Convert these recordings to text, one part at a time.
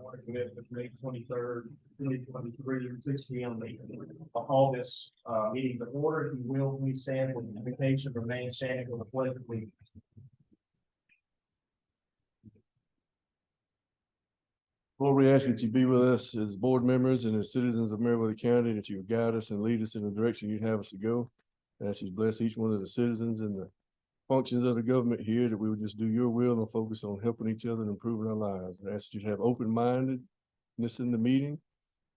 Board of Commissioners, May 23rd, 2023, 6 p.m. I'll call this meeting to order. If you will, please stand with the invitation, remain standing for the pledge of allegiance. Lord, we ask that you be with us as board members and as citizens of Meriwether County, that you would guide us and lead us in the direction you'd have us to go. I ask you to bless each one of the citizens and the functions of the government here, that we would just do your will and focus on helping each other and improving our lives. I ask you to have open-mindedness in the meeting,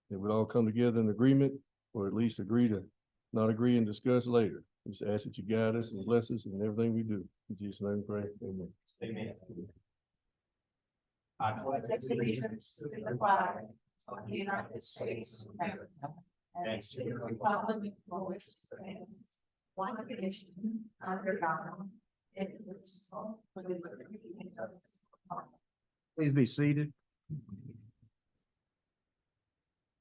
that we'd all come together in agreement, or at least agree to not agree and discuss later. We just ask that you guide us and bless us in everything we do. In Jesus' name we pray, amen. Amen. I pledge allegiance to the flag of the United States of America and to the republic for which it stands, one nation, under God, indivisible, with liberty and justice for all. Please be seated.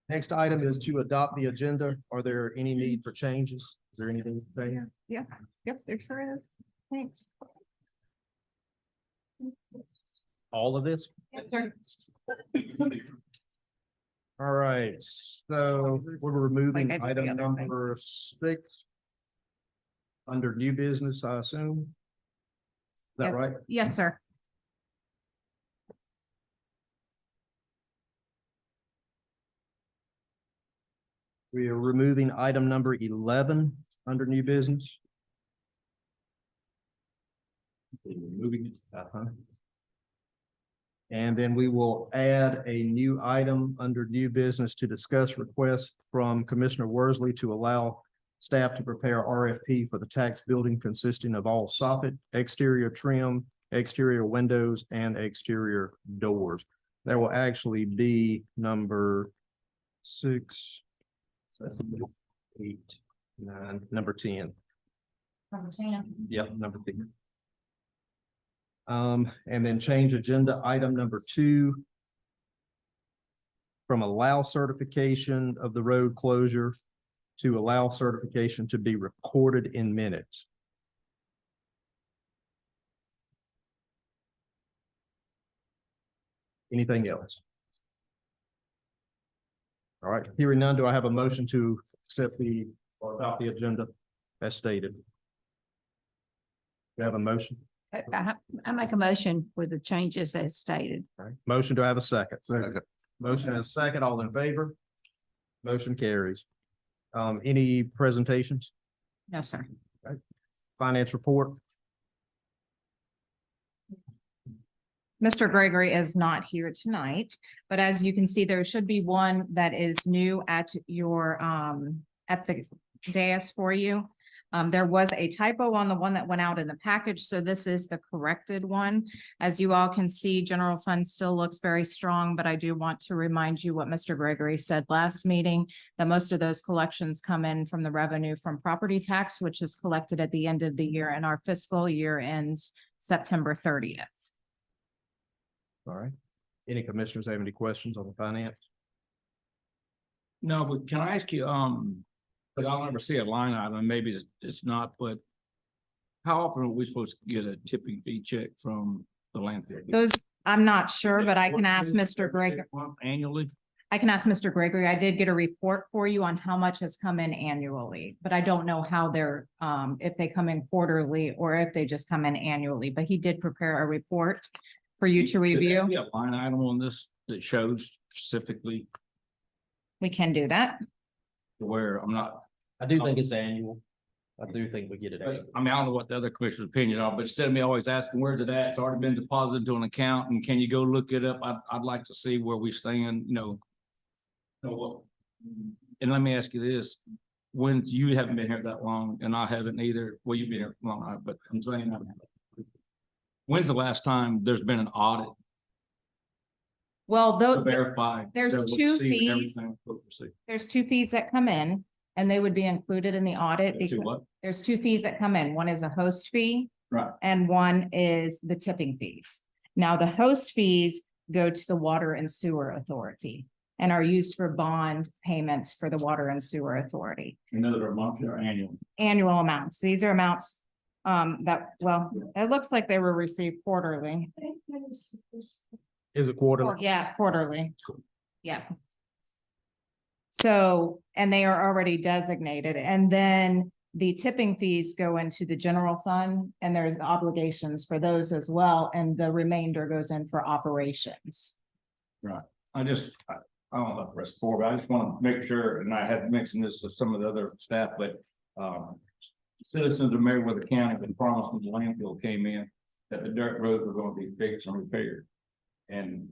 Next item is to adopt the agenda. Are there any need for changes? Is there anything to say? Yep, there sure is. Thanks. All of this? All right, so we're removing Like I did the item other thing. number 6 under new business, I assume. Is that Yes. right? Yes, sir. We are removing item number 11 under new business. Moving it. And then we will add a new item under new business to discuss requests from Commissioner Worsley to allow staff to prepare RFP for the tax building consisting of all soffit, exterior trim, exterior windows, and exterior doors. That will actually be number 6, 7, 8, 9, number 10. Yep, number 10. And then change agenda item number 2 from allow certification of the road closure to allow certification to be recorded in minutes. Anything else? All right, hearing none, do I have a motion to accept or adopt the agenda as stated? Do you have a motion? I make a motion with the changes as stated. All right. Motion, do I have a second? Motion and a second, all in favor? Motion carries. Any presentations? No, sir. Finance report? Mr. Gregory is not here tonight, but as you can see, there should be one that is new at your, at the dais for you. There was a typo on the one that went out in the package, so this is the corrected one. As you all can see, general fund still looks very strong, but I do want to remind you what Mr. Gregory said last meeting, that most of those collections come in from the revenue from property tax, which is collected at the end of the year, and our fiscal year ends September 30th. All right. Any commissioners have any questions on the finance? No, but can I ask you, but I'll never see a line item, maybe it's not, but how often are we supposed to get a tipping fee check from the landfill? Those, I'm not sure, but I can ask Mr. Gregory. Annually? I can ask Mr. Gregory. I did get a report for you on how much has come in annually, but I don't know how they're, if they come in quarterly or if they just come in annually, but he did prepare a report for you to review. Yeah, line item on this that shows specifically We can do that. where I'm not, I do think it's annual. I do think we get it. I mean, I don't know what the other commissioner's opinion are, but instead of me always asking, where's it at? It's already been deposited to an account and can you go look it up? I'd like to see where we stand, you know. And let me ask you this, when you haven't been here that long and I haven't either, well, you've been here long, but I'm saying, when's the last time there's been an audit Well, to though, verify? there's that we're two receiving fees. everything we're supposed to receive? there's 2 fees that come in and they would be included in the audit. As to because what? There's 2 fees that come in. One is a host fee Right. and one is the tipping fees. Now, the host fees go to the Water and Sewer Authority and are used for bond payments for the Water and Sewer Authority. And those are monthly or annual? Annual amounts. These are amounts that, well, it looks like they were received quarterly. Is it quarterly? Yeah, quarterly. Yeah. So, and they are already designated, and then the tipping fees go into the general fund, and there's obligations for those as well, and the remainder goes in for operations. I don't know about the rest of the board, but I just want to make sure, and I had mentioned this to some of the other staff, but citizens of Meriwether County have been promised when the landfill came in that the dirt roads were going to be fixed and repaired. And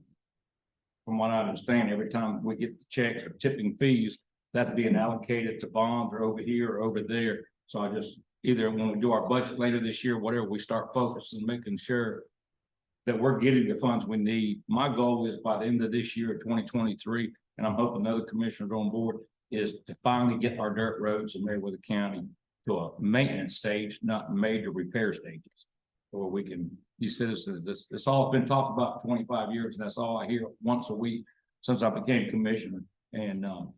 from what I understand, every time we get the checks or tipping fees, that's being allocated to bonds or over here or over there. So I just, either when we do our budget later this year, whatever, we start focusing, making sure that we're getting the funds we need. My goal is by the end of this year, 2023, and I'm hoping other commissioners on board, is to finally get our dirt roads in Meriwether County to a maintenance stage, not major repair stages. Where we can, these citizens, this all been talked about for 25 years, and that's all I hear once a week since I became commissioner. And I'm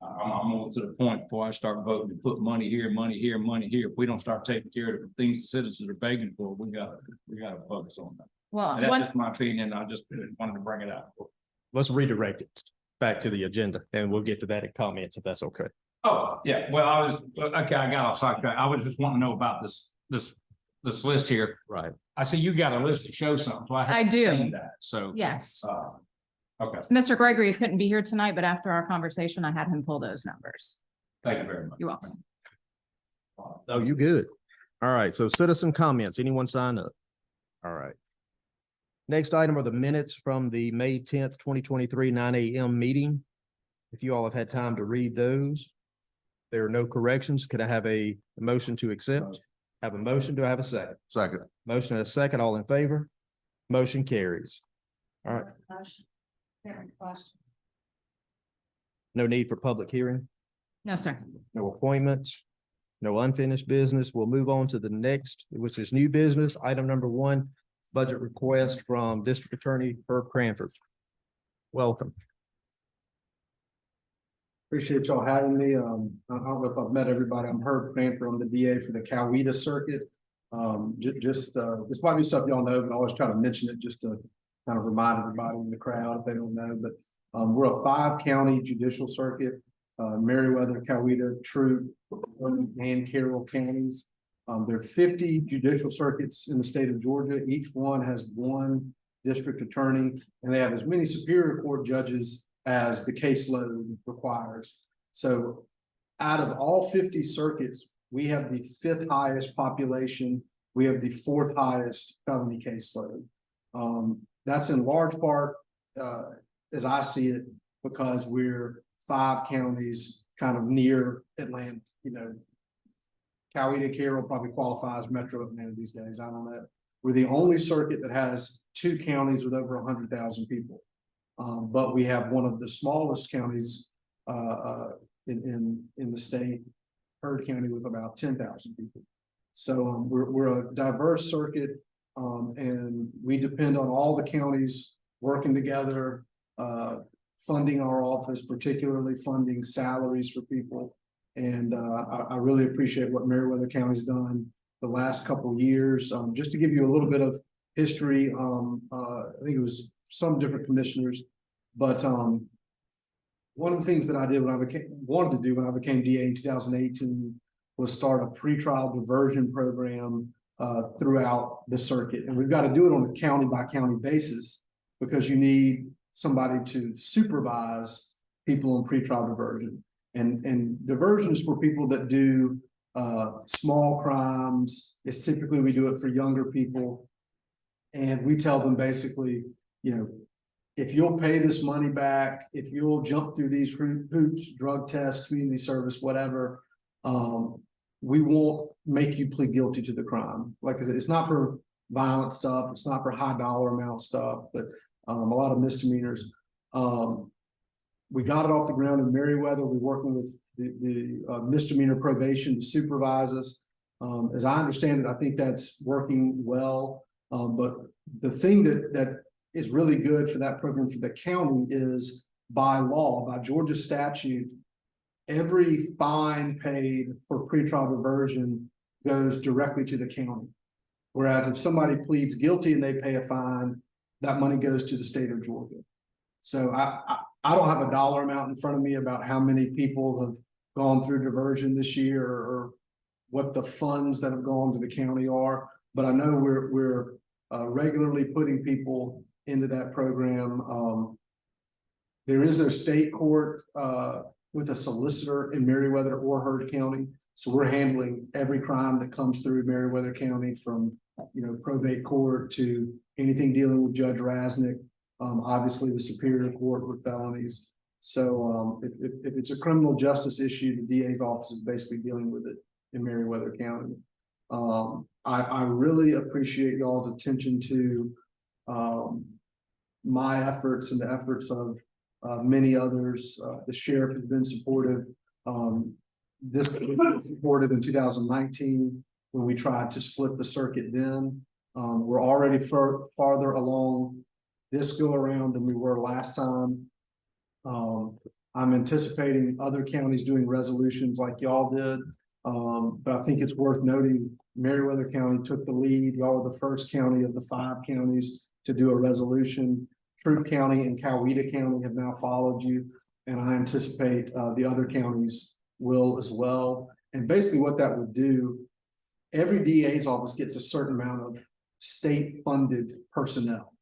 almost to the point before I start voting to put money here, money here, money here. If we don't start taking care of the things the citizens are begging for, we gotta focus on that. Well, And that's one, just my opinion. I just wanted to bring it out. Let's redirect it back to the agenda, and we'll get to that in comments if that's okay. Oh, yeah, well, I got off sidetrack. I was just wanting to know about this list here. Right. I see you got a list to show something. So I haven't do. seen that. So, yes. okay, Mr. Gregory couldn't be here tonight, but after our conversation, I had him pull those numbers. thank you very much. You're welcome. Oh, you good. All right, so citizen comments, anyone sign up? All right. Next item are the minutes from the May 10th, 2023, 9 a.m. meeting. If you all have had time to read those. There are no corrections. Could I have a motion to accept? Have a motion. Do I have a second? Second. Motion and a second. All in favor? Motion carries. All right. No need for public hearing. No, sir. No appointments, no unfinished business. We'll move on to the next, which is new business. Item number 1, budget request from District Attorney Herb Cranford. Welcome. Appreciate y'all having me. I don't know if I've met everybody. I'm Herb Cranford. I'm the DA for the Coweta Circuit. This might be stuff y'all know, but I always try to mention it just to kind of remind everybody in the crowd if they don't know. But we're a 5-county judicial circuit, Meriwether, Coweta, Troup, and Carroll counties. There are 50 judicial circuits in the state of Georgia. Each one has 1 district attorney, and they have as many superior court judges as the caseload requires. So out of all 50 circuits, we have the 5th highest population. We have the 4th highest felony caseload. That's in large part, as I see it, because we're 5 counties kind of near Atlanta. You know, Coweta, Carroll probably qualifies Metro Atlanta these days. I don't know. We're the only circuit that has 2 counties with over 100,000 people. But we have one of the smallest counties in the state, Heard County, with about 10,000 people. So we're a diverse circuit, and we depend on all the counties working together, funding our office, particularly funding salaries for people. And I really appreciate what Meriwether County's done the last couple of years. Just to give you a little bit of history, I think it was some different commissioners, but one of the things that I did when I wanted to do when I became DA in 2018 was start a pretrial diversion program throughout the circuit. And we've got to do it on a county by county basis because you need somebody to supervise people on pretrial diversion. And diversion is for people that do small crimes. It's typically we do it for younger people. And we tell them basically, you know, if you'll pay this money back, if you'll jump through these hoops, drug tests, community service, whatever, we won't make you plead guilty to the crime. Like I said, it's not for violent stuff. It's not for high dollar amount stuff, but a lot of misdemeanors. We got it off the ground in Meriwether. We're working with the misdemeanor probation to supervise us. As I understand it, I think that's working well. But the thing that is really good for that program for the county is by law, by Georgia statute, every fine paid for pretrial diversion goes directly to the county. Whereas if somebody pleads guilty and they pay a fine, that money goes to the state of Georgia. So I don't have a dollar amount in front of me about how many people have gone through diversion this year or what the funds that have gone to the county are, but I know we're regularly putting people into that program. There is no state court with a solicitor in Meriwether or Heard County, so we're handling every crime that comes through Meriwether County, from probate court to anything dealing with Judge Rasnick. Obviously the Superior Court with felonies. So if it's a criminal justice issue, the DA's office is basically dealing with it in Meriwether County. I really appreciate y'all's attention to my efforts and the efforts of many others. The sheriff has been supportive. This was supported in 2019 when we tried to split the circuit then. We're already farther along this go around than we were last time. I'm anticipating other counties doing resolutions like y'all did. But I think it's worth noting Meriwether County took the lead. Y'all were the first county of the 5 counties to do a resolution. Troup County and Coweta County have now followed you, and I anticipate the other counties will as well. And basically what that would do, every DA's office gets a certain amount of state funded personnel.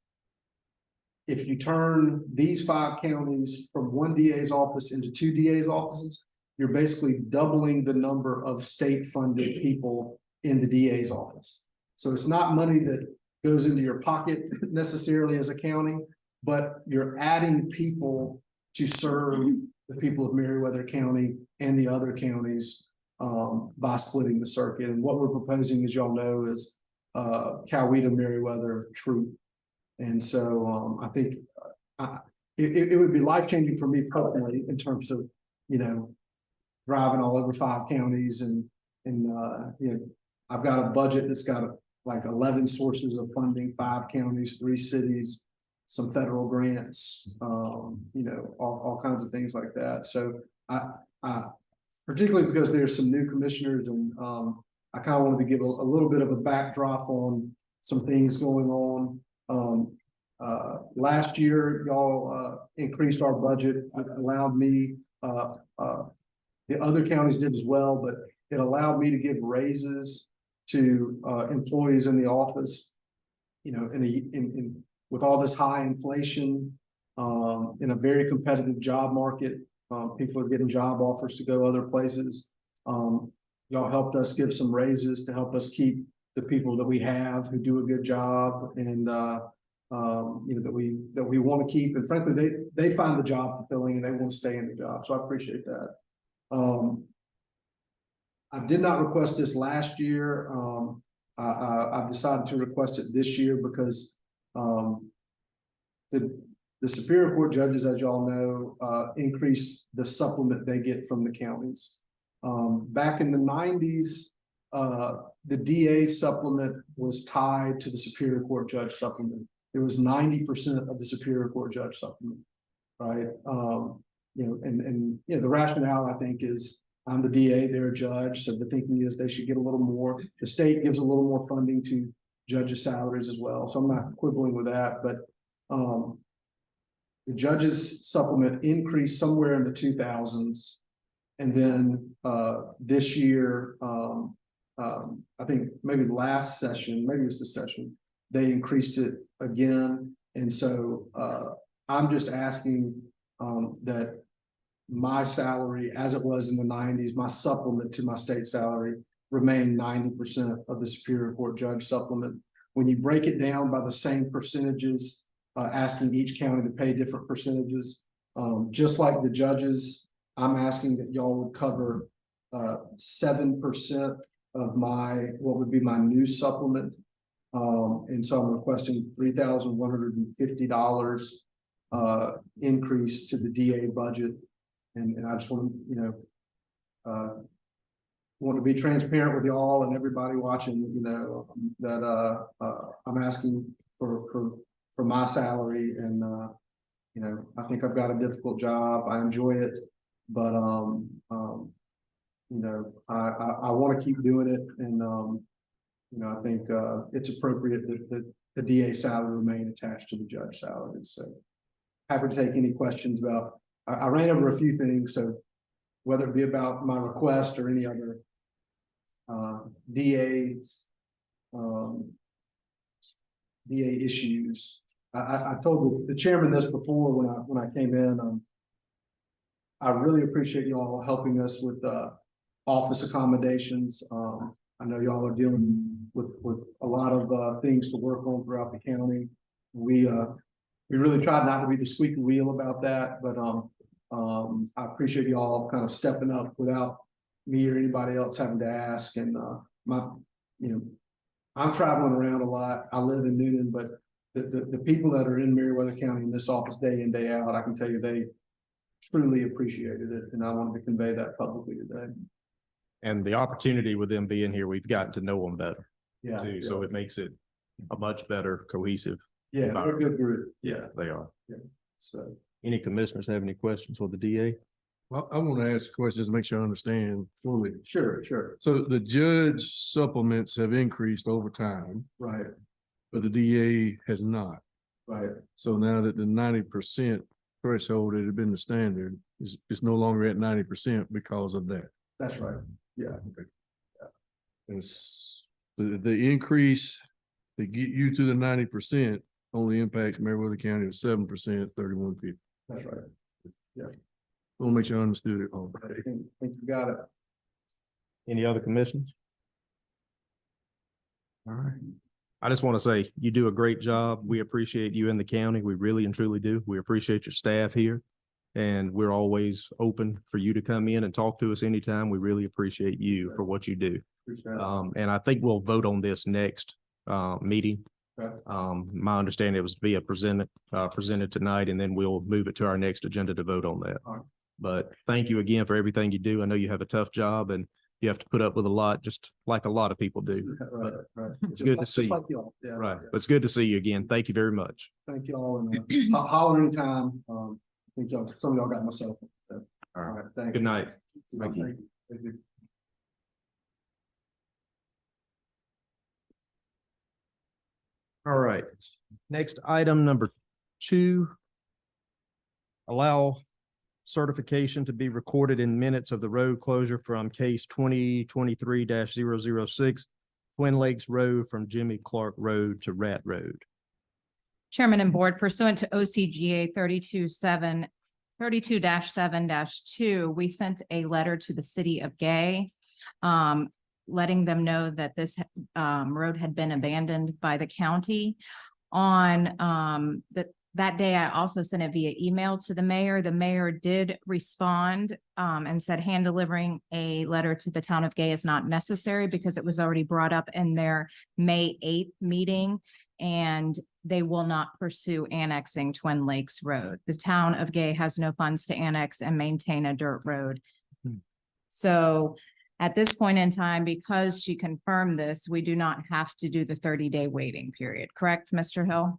If you turn these 5 counties from 1 DA's office into 2 DA's offices, you're basically doubling the number of state funded people in the DA's office. So it's not money that goes into your pocket necessarily as a county, but you're adding people to serve the people of Meriwether County and the other counties by splitting the circuit. And what we're proposing, as y'all know, is Coweta, Meriwether, Troup. And so I think it would be life-changing for me personally in terms of, driving all over 5 counties and I've got a budget that's got like 11 sources of funding, 5 counties, 3 cities, some federal grants, all kinds of things like that. So I particularly because there's some new commissioners, and I kind of wanted to give a little bit of a backdrop on some things going on. Last year, y'all increased our budget. It allowed me, the other counties did as well, but it allowed me to give raises to employees in the office. With all this high inflation, in a very competitive job market, people are getting job offers to go other places. Y'all helped us give some raises to help us keep the people that we have who do a good job, and that we want to keep. And frankly, they find the job fulfilling and they want to stay in the job. So I appreciate that. I did not request this last year. I've decided to request it this year because the Superior Court judges, as y'all know, increased the supplement they get from the counties. Back in the 90s, the DA supplement was tied to the Superior Court judge supplement. It was 90% of the Superior Court judge supplement, right? The rationale, I think, is I'm the DA, they're a judge, so the thinking is they should get a little more. The state gives a little more funding to judges' salaries as well, so I'm not quibbling with that. But the judges' supplement increased somewhere in the 2000s, and then this year, I think maybe last session, maybe it was the session, they increased it again. And so I'm just asking that my salary, as it was in the 90s, my supplement to my state salary remain 90% of the Superior Court judge supplement. When you break it down by the same percentages, asking each county to pay different percentages, just like the judges, I'm asking that y'all would cover 7% of what would be my new supplement. And so I'm requesting $3,150 increase to the DA budget. And I just want to be transparent with y'all and everybody watching, that I'm asking for my salary. And I think I've got a difficult job. I enjoy it, but I want to keep doing it. And I think it's appropriate that the DA salary remain attached to the judge salary. So happy to take any questions about, I ran over a few things, so whether it be about my request or any other DA's DA issues. I told the chairman this before when I came in. I really appreciate you all helping us with office accommodations. I know y'all are dealing with a lot of things to work on throughout the county. We really tried not to be the squeaky wheel about that, but I appreciate y'all kind of stepping up without me or anybody else having to ask. And I'm traveling around a lot. I live in Newnan, but the people that are in Meriwether County in this office day in, day out, I can tell you they truly appreciated it. And I wanted to convey that publicly today. And the opportunity with them being here, we've gotten to know them better Yeah. too. So it makes it a much better cohesive. Yeah, they're a good group. Yeah, they are. So Any commissioners have any questions for the DA? Well, I want to ask questions to make sure I understand fully. sure. So the judge supplements have increased over time, Right, but the DA has not. right. So now that the 90% threshold that had been the standard is no longer at 90% because of that. That's right. Yeah. And the increase to get you to the 90% only impacts Meriwether County of 7%, 3150. That's right. I want to make sure I understood it all. I think you got it. Any other commissions? All right. I just want to say you do a great job. We appreciate you in the county. We really and truly do. We appreciate your staff here. And we're always open for you to come in and talk to us anytime. We really appreciate you for what you do. Appreciate it. And I think we'll vote on this next meeting. Okay. My understanding it was to be presented tonight, and then we'll move it to our next agenda to vote on that. All right. But thank you again for everything you do. I know you have a tough job and you have to put up with a lot, just like a lot of people do. Right, right. It's good to see Just you. like y'all. Yeah, Right. yeah. But it's good to see you again. Thank you very much. Thank y'all, and holler anytime. I think some of y'all got myself. So, all right, thanks. Good night. Thank you. Thank you. All right. Next item number 2. Allow certification to be recorded in minutes of the road closure from case 2023-006 Twin Lakes Road from Jimmy Clark Road to Rat Road. Chairman and Board, pursuant to OCGA 32-7-2, we sent a letter to the city of Gay, letting them know that this road had been abandoned by the county. On that day, I also sent it via email to the mayor. The mayor did respond and said hand delivering a letter to the town of Gay is not necessary because it was already brought up in their May 8th meeting, and they will not pursue annexing Twin Lakes Road. The town of Gay has no funds to annex and maintain a dirt road. So at this point in time, because she confirmed this, we do not have to do the 30-day waiting period, correct, Mr. Hill?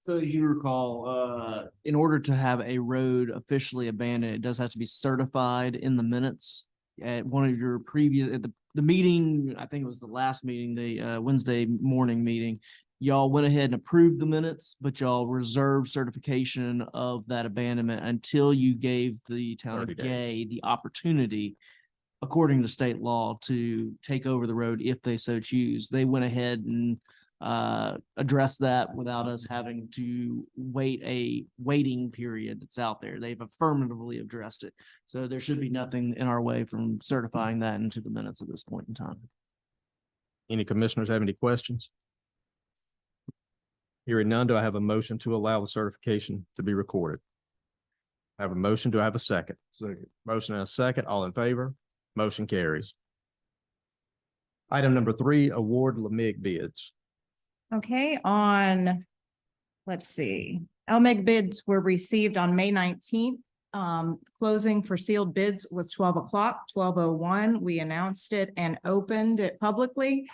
So as you recall, in order to have a road officially abandoned, it does have to be certified in the minutes. At one of your previous, at the meeting, I think it was the last meeting, the Wednesday morning meeting, y'all went ahead and approved the minutes, but y'all reserved certification of that abandonment until you gave the town of 30 days. Gay the opportunity, according to state law, to take over the road if they so choose. They went ahead and address that without us having to wait a waiting period that's out there. They've affirmatively addressed it. So there should be nothing in our way from certifying that into the minutes at this point in time. Any commissioners have any questions? Hearing none, do I have a motion to allow the certification to be recorded? I have a motion. Do I have a second? Second. Motion and a second. All in favor? Motion carries. Item number 3, award LMIG bids. Okay, let's see, LMIG bids were received on May 19th. Closing for sealed bids was 12 o'clock, 12:01. We announced it and opened it publicly.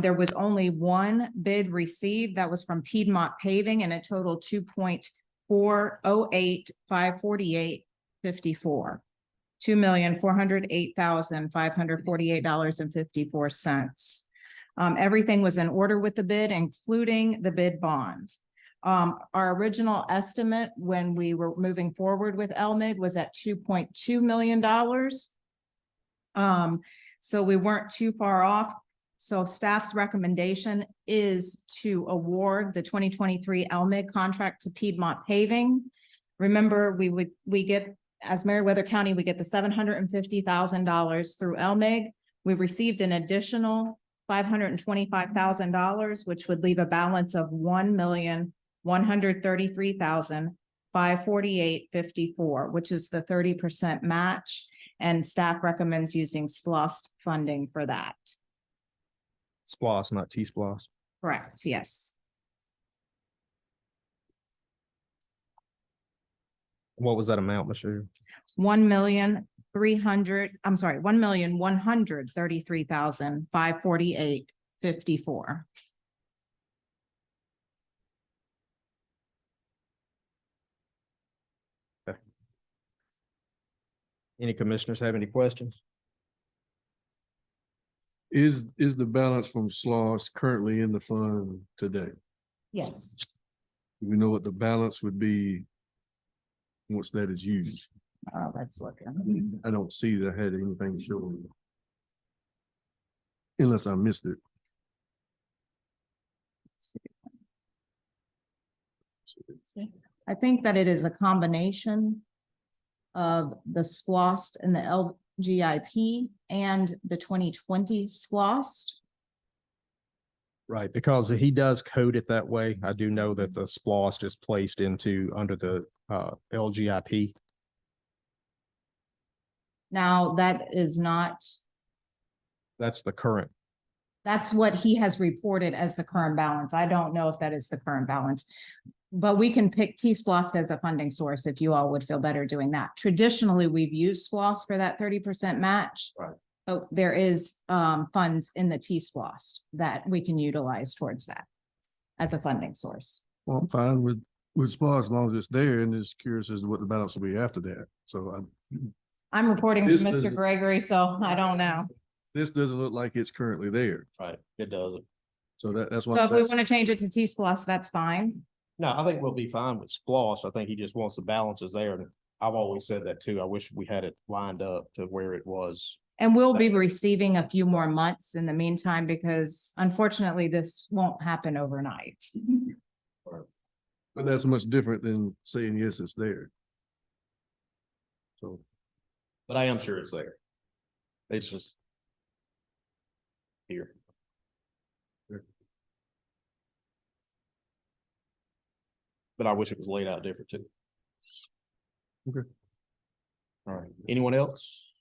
There was only one bid received. That was from Piedmont Paving, and it totaled $2,408,548.54. $2,408,548.54. Everything was in order with the bid, including the bid bond. Our original estimate when we were moving forward with LMIG was at $2.2 million. So we weren't too far off. So staff's recommendation is to award the 2023 LMIG contract to Piedmont Paving. Remember, we get, as Meriwether County, we get the $750,000 through LMIG. We received an additional $525,000, which would leave a balance of $1,133,548.54, which is the 30% match. And staff recommends using SPLOST funding for that. SPLOS, not T-SPLOS. Correct, yes. What was that amount, Michelle? $1,133,548.54. Any commissioners have any questions? Is the balance from SLOSS currently in the fund today? Yes. Do we know what the balance would be once that is used? Let's look. I don't see that I had anything showing. Unless I missed it. I think that it is a combination of the SPLOST and the LGIP and the 2020 SPLOST. Right, because he does code it that way. I do know that the SPLOST is placed under the LGIP. Now, that is not, That's the current. that's what he has reported as the current balance. I don't know if that is the current balance. But we can pick T-SPLOST as a funding source if you all would feel better doing that. Traditionally, we've used SPLOST for that 30% match. Right. But there is funds in the T-SPLOST that we can utilize towards that as a funding source. Well, I'm fine with SPLOSS as long as it's there, and just curious as to what the balance will be after that. So I'm reporting to This Mr. doesn't- Gregory, so I don't know. this doesn't look like it's currently there. Right, it doesn't. So that's So why. if we want to change it to T-SPLOST, that's fine. No, I think we'll be fine with SPLOST. I think he just wants the balances there. And I've always said that too. I wish we had it lined up to where it was. And we'll be receiving a few more months in the meantime, because unfortunately, this won't happen overnight. But that's much different than saying, yes, it's there. So, But I am sure it's there. It's just here. But I wish it was laid out different too. Okay. All right. Anyone else?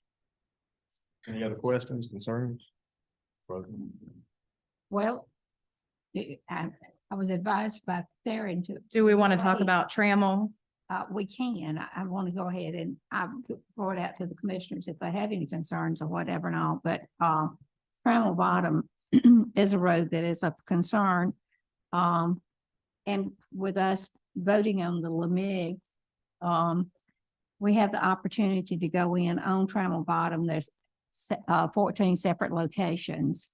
Any other questions, concerns? Well, I was advised by Theron to. Do we want to talk about Trammell? We can. I want to go ahead and I throw it out to the commissioners if they have any concerns or whatever and all, but Trammell Bottom is a road that is of concern. And with us voting on the LMIG, we have the opportunity to go in on Trammell Bottom. There's 14 separate locations.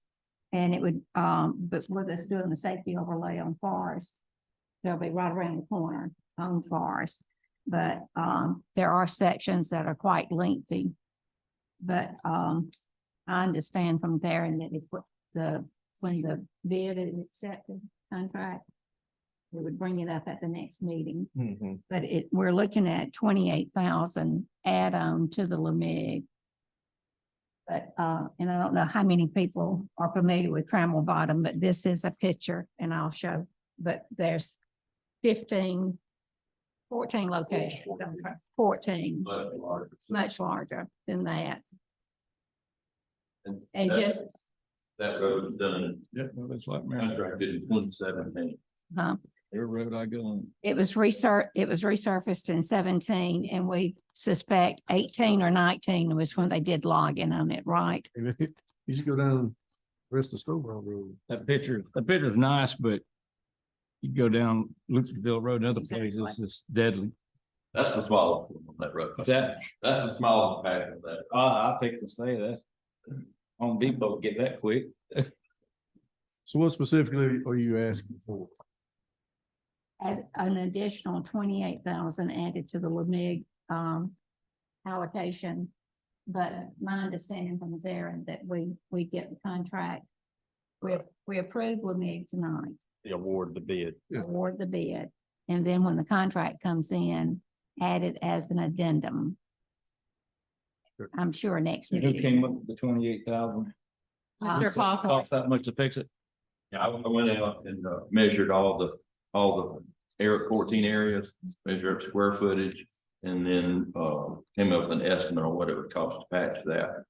And it would, but with us doing the safety overlay on Forest, they'll be right around the corner on Forest. But there are sections that are quite lengthy. But I understand from there and that if when the bid is accepted contract, we would bring it up at the next meeting. Mm-hmm. But we're looking at 28,000 add-on to the LMIG. But and I don't know how many people are familiar with Trammell Bottom, but this is a picture and I'll show. But there's 14 locations, 14, much larger than that. And just, That road was done, Yeah, well, that's like, contracted in 2017. every road I go on. it was resurfaced in 17 and we suspect 18 or 19 was when they did logging on it, right? You should go down the rest of Stovall Road. That picture's nice, but you go down Luthersville Road and other Exactly. places, it's deadly. That's the smaller one on that road. What's that? That's the smaller patch of that. I picked to say that's Home Depot get that quick. So what specifically are you asking for? As an additional 28,000 added to the LMIG, allocation. But my understanding from Zarin that we get the contract. We approved LMIG tonight, The award, the bid. Yeah. award the bid, and then when the contract comes in, add it as an addendum. I'm sure next Who meeting. came up with the 28,000? Mr. Hawthorne. Cost that much to fix it? Yeah, I went out and measured all the air 14 areas, measured up square footage, and then came up with an estimate on what it would cost to patch that.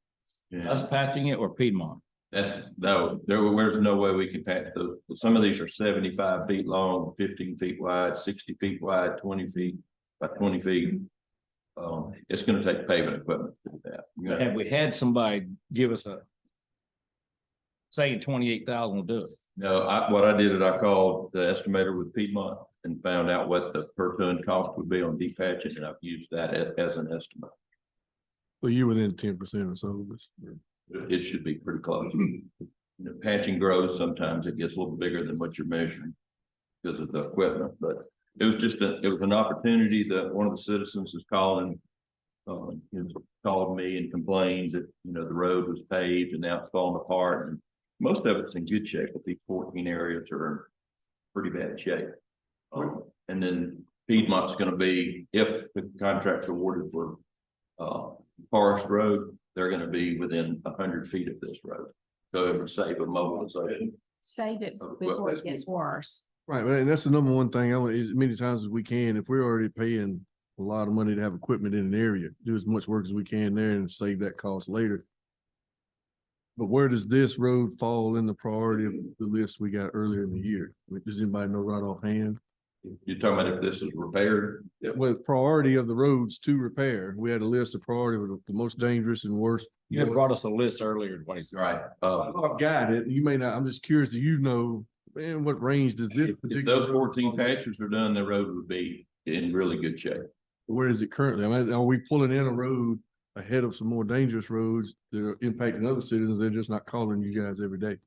And Us patching it or Piedmont? there's no way we can patch those. Some of these are 75 feet long, 15 feet wide, 60 feet wide, 20 feet by 20 feet. It's gonna take paving equipment to do that. You gotta- Have we had somebody give us a saying 28,000 will do it? No, what I did is I called the estimator with Piedmont and found out what the per ton cost would be on deep patching, and I've used that as an estimate. Well, you're within 10% or so. It should be pretty close. You know, patching grows, sometimes it gets a little bigger than what you're measuring because of the equipment, but it was an opportunity that one of the citizens is calling. Called me and complained that, the road was paved and now it's falling apart, and most of it's in good shape, but these 14 areas are in pretty bad shape. And then Piedmont's gonna be, if the contract's awarded for Forest Road, they're gonna be within 100 feet of this road. So it would save a mobilization. Save it before it gets worse. Right, and that's the number one thing, as many times as we can, if we're already paying a lot of money to have equipment in an area, do as much work as we can there and save that cost later. But where does this road fall in the priority of the list we got earlier in the year? Does anybody know right offhand? You're talking about if this is repaired? Well, priority of the roads to repair, we had a list of priority of the most dangerous and worst. You had brought us a list earlier. What he's Right. I've got it, you may not, I'm just curious, do you know, man, what range does this If particular? those 14 patches are done, the road would be in really good shape. Where is it currently? I mean, are we pulling in a road ahead of some more dangerous roads that are impacting other citizens? They're just not calling you guys every day.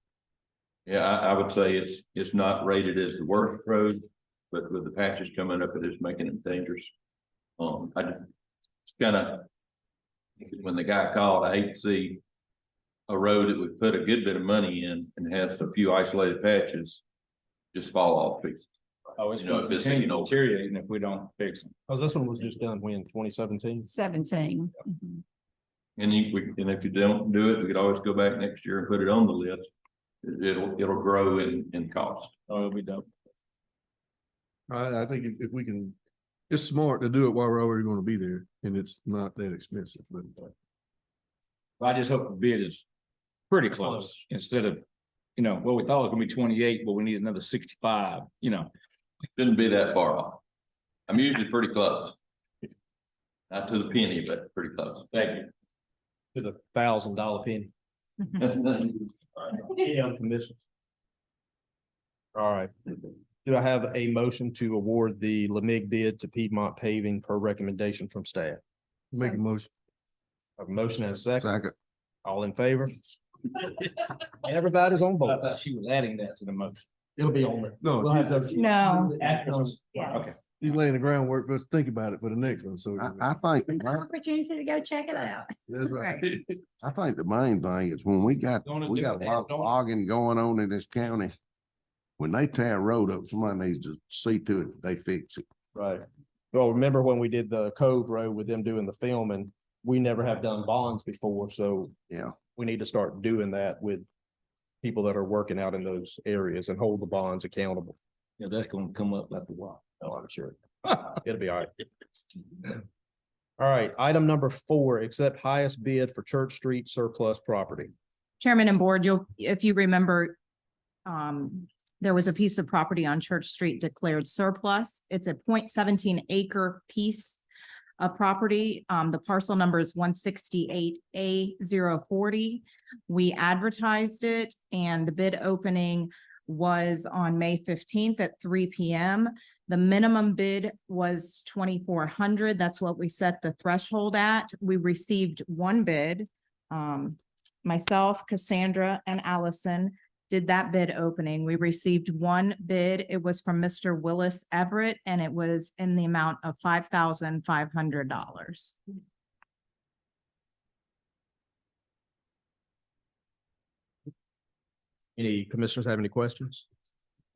Yeah, I would say it's not rated as the worst road, but with the patches coming up, it is making it dangerous. I just when the guy called, I hate to see a road that would put a good bit of money in and has a few isolated patches just fall off pieces. Oh, it's You know, going if to it's, continue deteriorating if we don't fix them. Oh, this one was just done when, 2017? 17. Mhm. And if you don't do it, we could always go back next year and put it on the list. It'll grow in cost. Oh, it'll be dope. I think if we can, it's smart to do it while we're already gonna be there and it's not that expensive, but. I just hope the bid is pretty close instead of, we thought it was gonna be 28, but we need another 65, Shouldn't be that far off. I'm usually pretty close. Not to the penny, but pretty close. Thank To the $1,000 penny. Yeah, commission. All right. Do I have a motion to award the LMIG bid to Piedmont Paving per recommendation from staff? Make a motion. A motion and a second. Second. All in favor? Everybody's on you. I board. thought she was adding that to the motion. It'll be on there. No, We'll have those- No. Yes. Yes. Okay. she's laying the groundwork for us to think about it for the next one, so. I think, Opportunity to go check it out. That's right. I think the main thing is when we got a Don't it lot do of that? logging going on in this county. When they tear a road up, somebody needs to see to it, they fix it. Right. Well, remember when we did the Cove Road with them doing the filming, we never have done bonds before, so Yeah. we need to start doing that with people that are working out in those areas and hold the bonds accountable. Yeah, that's gonna come up after a while. Oh, I'm sure. It'll be all right. All right, item number 4, accept highest bid for Church Street surplus property. Chairman and board, if you remember, there was a piece of property on Church Street declared surplus. It's a 0.17 acre piece of property. The parcel number is 168A040. We advertised it and the bid opening was on May 15th at 3 p.m. The minimum bid was 2,400. That's what we set the threshold at. We received one bid. Myself, Cassandra, and Allison did that bid opening. We received one bid. It was from Mr. Willis Everett, and it was in the amount of $5,500. Any commissioners have any questions?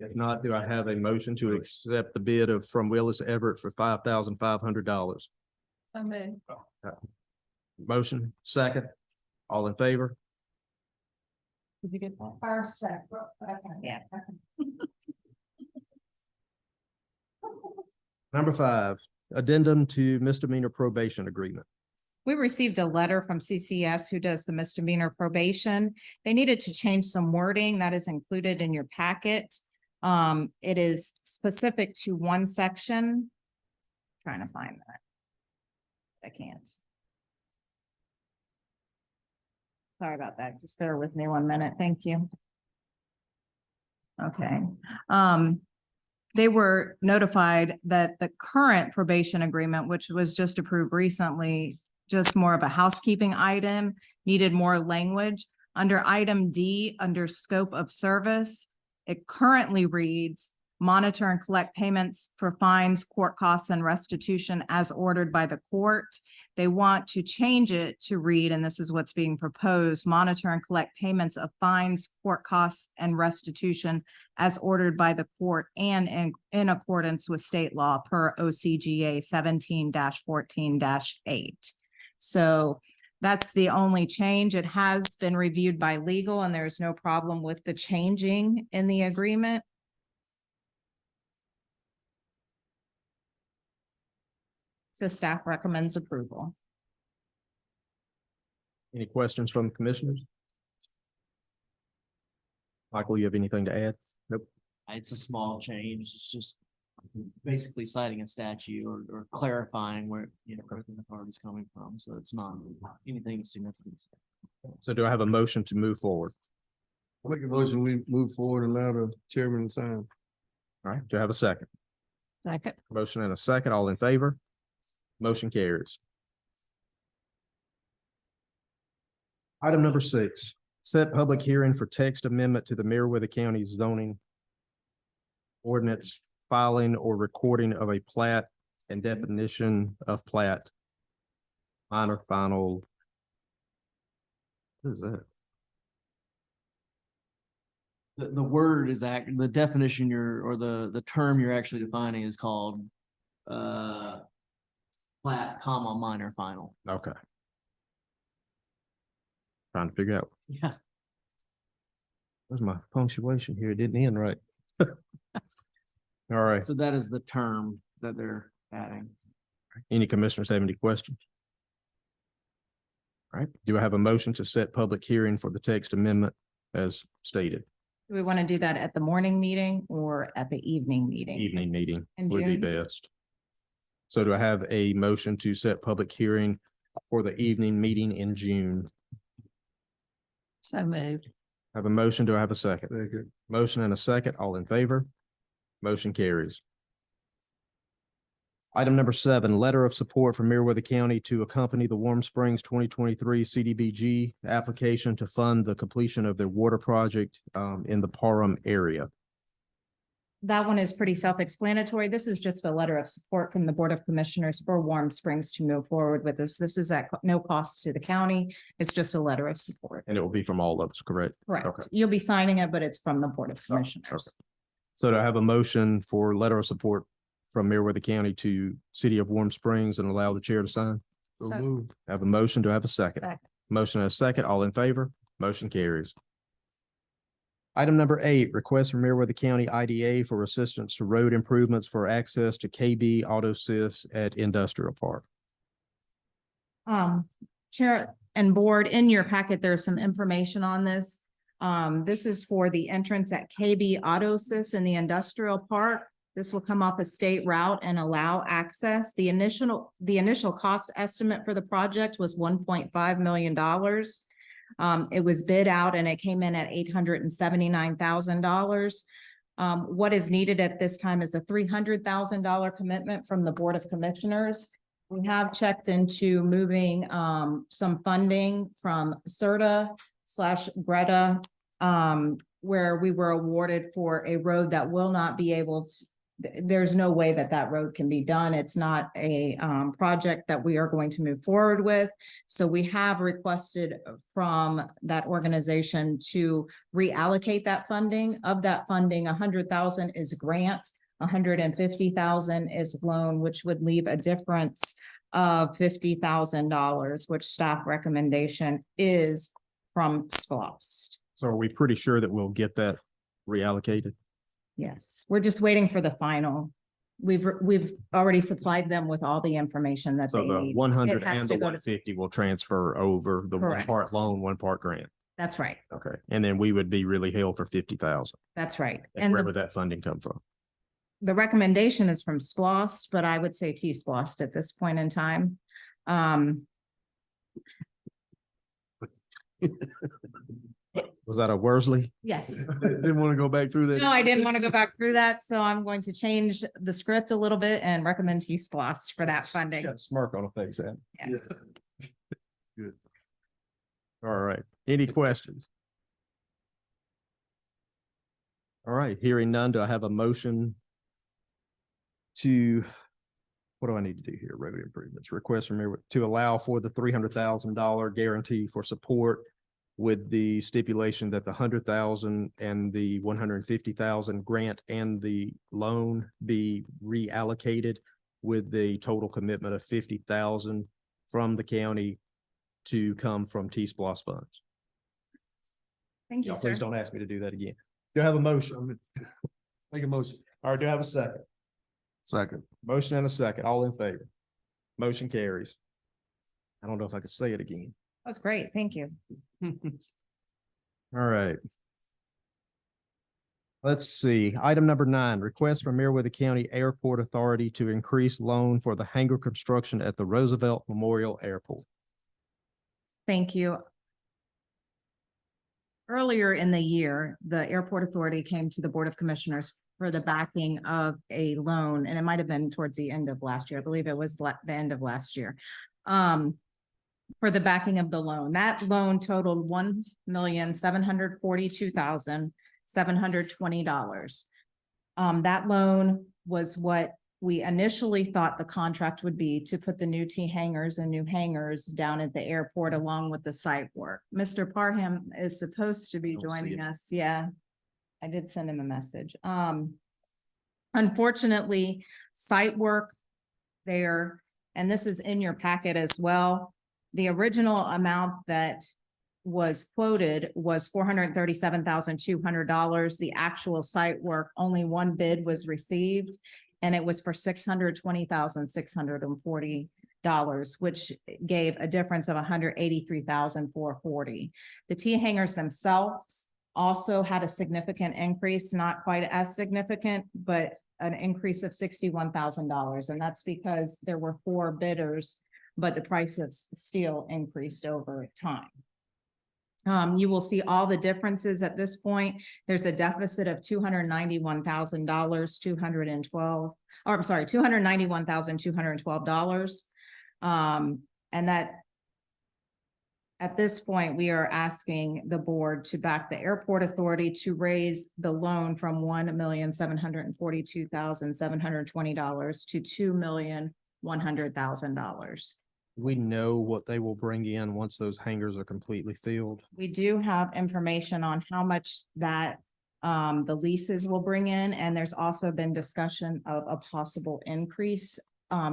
If not, do I have a motion to accept the bid from Willis Everett for $5,500? Motion, second, all in favor? Did you get that? First, second. Okay. Yeah. Number 5, addendum to misdemeanor probation agreement. We received a letter from CCS who does the misdemeanor probation. They needed to change some wording that is included in your packet. It is specific to one section. Trying to find that. I can't. Sorry about that. Just bear with me 1 minute. Thank you. Okay. They were notified that the current probation agreement, which was just approved recently, just more of a housekeeping item, needed more language. Under item D, under scope of service, it currently reads, monitor and collect payments for fines, court costs, and restitution as ordered by the court. They want to change it to read, and this is what's being proposed, monitor and collect payments of fines, court costs, and restitution as ordered by the court and in accordance with state law per OCGA 17-14-8. So that's the only change. It has been reviewed by legal, and there's no problem with the changing in the agreement. So staff recommends approval. Any questions from the commissioners? Michael, you have anything to add? Nope. It's a small change. It's just basically citing a statute or clarifying where, where the authority's coming from. So it's not anything of significance. So do I have a motion to move forward? I make a motion, we move forward and allow the chairman to sign. All right, do I have a second? Second. Motion and a second, all in favor? Motion carries. Item number 6, set public hearing for text amendment to the Meriwether County zoning ordinance, filing or recording of a plat and definition of plat. Minor final. What is that? The word is the definition or the term you're actually defining is called plat, minor final. Okay. Trying to figure out. Yeah. Where's my punctuation here? It didn't end right. All right. So that is the term that they're adding. Any commissioners have any questions? All right. Do I have a motion to set public hearing for the text amendment as stated? Do we want to do that at the morning meeting or at the evening meeting? Evening meeting In would be June? best. So do I have a motion to set public hearing for the evening meeting in June? So moved. I have a motion. Do I have a second? Motion and a second. All in favor? Motion carries. Item number 7, letter of support from Meriwether County to accompany the Warm Springs 2023 CDBG application to fund the completion of their water project in the Parham area. That one is pretty self-explanatory. This is just a letter of support from the Board of Commissioners for Warm Springs to move forward with this. This is at no cost to the county. It's just a letter of support. And it will be from all of us, correct? Okay. Correct. You'll be signing it, but it's from the Board of Commissioners. So do I have a motion for letter of support from Meriwether County to City of Warm Springs and allow the chair to sign? So moved. I have a motion. Do I have a second? Second. Motion and a second. All in favor? Motion carries. Item number 8, request from Meriwether County IDA for assistance to road improvements for access to KB Auto Sys at Industrial Park. Chair and board, in your packet, there's some information on this. This is for the entrance at KB Auto Sys in the industrial park. This will come off a state route and allow access. The initial cost estimate for the project was $1.5 million. It was bid out and it came in at $879,000. What is needed at this time is a $300,000 commitment from the Board of Commissioners. We have checked into moving some funding from CERTA/Greta where we were awarded for a road that will not be able to, there's no way that that road can be done. It's not a project that we are going to move forward with. So we have requested from that organization to reallocate that funding. Of that funding, 100,000 is grant, 150,000 is loan, which would leave a difference of $50,000, which staff recommendation is from SPOST. So are we pretty sure that we'll get that reallocated? Yes, we're just waiting for the final. We've already supplied them with all the information that So they the need. 100 It has and to the go to- 150 will transfer over, the one Correct. part loan, one part grant. That's right. Okay, and then we would be really held for 50,000. That's right. And And where would the, that funding come from? the recommendation is from SPOST, but I would say T-SPOST at this point in time. Was that a Worsley? Yes. Didn't want to go back through that. No, I didn't want to go back through that, so I'm going to change the script a little bit and recommend T-SPOST for that funding. Got a smirk on her face, Adam. Yes. Good. All right, any questions? All right, hearing none, do I have a motion to, what do I need to do here? Road improvements, request from mayor to allow for the $300,000 guarantee for support with the stipulation that the 100,000 and the 150,000 grant and the loan be reallocated with the total commitment of 50,000 from the county to come from T-SPOS funds. Thank you, Y'all sir. please don't ask me to do that again. Do I have a motion? Make a motion. All right, do I have a second? Second. Motion and a second, all in favor. Motion carries. I don't know if I could say it again. That's great. Thank you. All right. Let's see, item number 9, request from Meriwether County Airport Authority to increase loan for the hangar construction at the Roosevelt Memorial Airport. Thank you. Earlier in the year, the Airport Authority came to the Board of Commissioners for the backing of a loan, and it might have been towards the end of last year. I believe it was the end of last year. For the backing of the loan. That loan totaled $1,742,720. That loan was what we initially thought the contract would be to put the new T hangars and new hangars down at the airport along with the site work. Mr. Parham is supposed to be Don't see joining it. us. Yeah. I did send him a message. Unfortunately, site work there, and this is in your packet as well. The original amount that was quoted was $437,200. The actual site work, only one bid was received, and it was for $620,640, which gave a difference of $183,440. The T hangars themselves also had a significant increase, not quite as significant, but an increase of $61,000. And that's because there were 4 bidders, but the price of steel increased over time. You will see all the differences at this point. There's a deficit of $291,000, $291,212. And that at this point, we are asking the board to back the Airport Authority to raise the loan from $1,742,720 to $2,100,000. We know what they will bring in once those hangars are completely filled. We do have information on how much that the leases will bring in, and there's also been discussion of a possible increase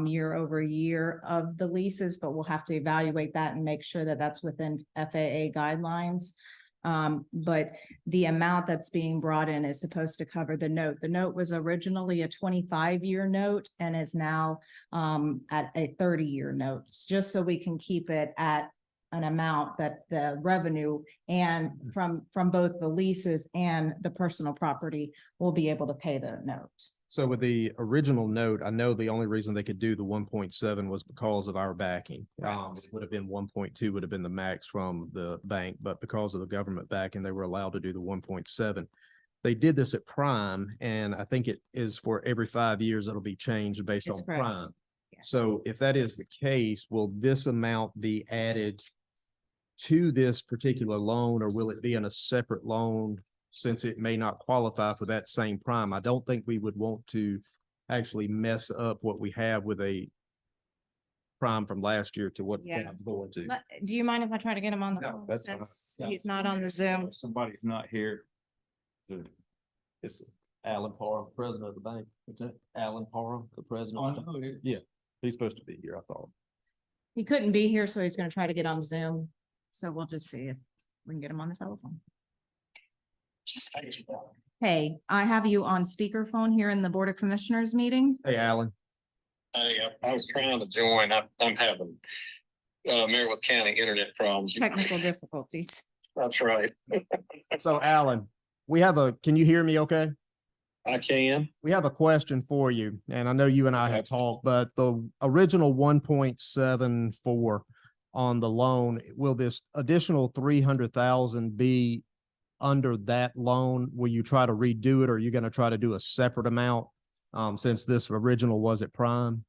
year over year of the leases, but we'll have to evaluate that and make sure that that's within FAA guidelines. But the amount that's being brought in is supposed to cover the note. The note was originally a 25-year note and is now at a 30-year note, just so we can keep it at an amount that the revenue and from both the leases and the personal property will be able to pay the note. So with the original note, I know the only reason they could do the 1.7 was because of our backing. It would have been 1.2 would have been the max from the bank, but because of the government backing, they were allowed to do the 1.7. They did this at prime, and I think it is for every 5 years it'll be changed based It's on correct. prime. Yes. So if that is the case, will this amount be added to this particular loan, or will it be in a separate loan since it may not qualify for that same prime, I don't think we would want to actually mess up what we have with a prime from last year to what Yeah. it's going to. Do you mind if I try to get him on the No, phone that's fine. since No. he's not on the Zoom? Somebody's not here. It's Alan Parham, president of the bank. What's that? Alan Parham, the president. Oh, of the bank. no, He's supposed to be here, I thought. He couldn't be here, so he's gonna try to get on Zoom. So we'll just see if we can get him on the telephone. Hey, I have you on speakerphone here in the Board of Commissioners meeting. Hey, Alan. Hey, I was trying to join. I'm having Meriwether County internet problems. Technical difficulties. That's right. So Alan, can you hear me okay? I can. We have a question for you, and I know you and I have talked, but the original 1.74 on the loan, will this additional 300,000 be under that loan? Will you try to redo it, or are you gonna try to do a separate amount? Since this original was at prime?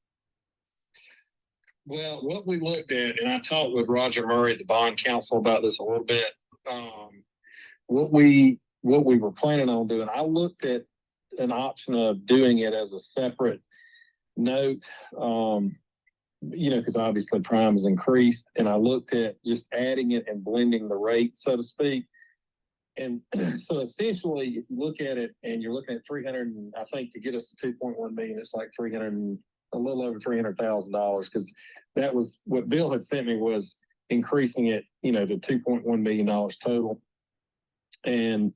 Well, what we looked at, and I talked with Roger Murray, the bond counsel, about this a little bit. What we were planning on doing, I looked at an option of doing it as a separate note. Because obviously prime has increased, and I looked at just adding it and blending the rate, so to speak. And so essentially, if you look at it and you're looking at 300, I think to get us to 2.1 million, it's like a little over $300,000, because that was what Bill had sent me, was increasing it, to $2.1 million total. And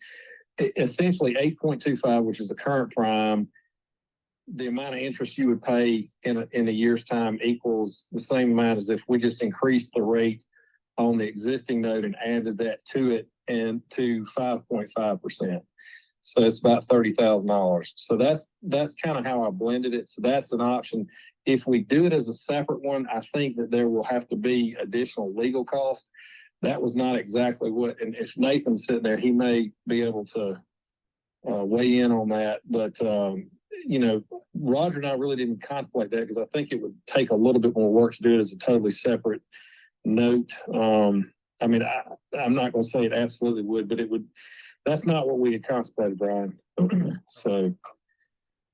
essentially 8.25, which is the current prime, the amount of interest you would pay in a year's time equals the same amount as if we just increased the rate on the existing note and added that to it, and to 5.5%. So it's about $30,000. So that's kind of how I blended it. So that's an option. If we do it as a separate one, I think that there will have to be additional legal costs. That was not exactly what, and if Nathan's sitting there, he may be able to weigh in on that. But Roger and I really didn't contemplate that, because I think it would take a little bit more work to do it as a totally separate note. I'm not going to say it absolutely would, but it would. That's not what we had contemplated, Brian. So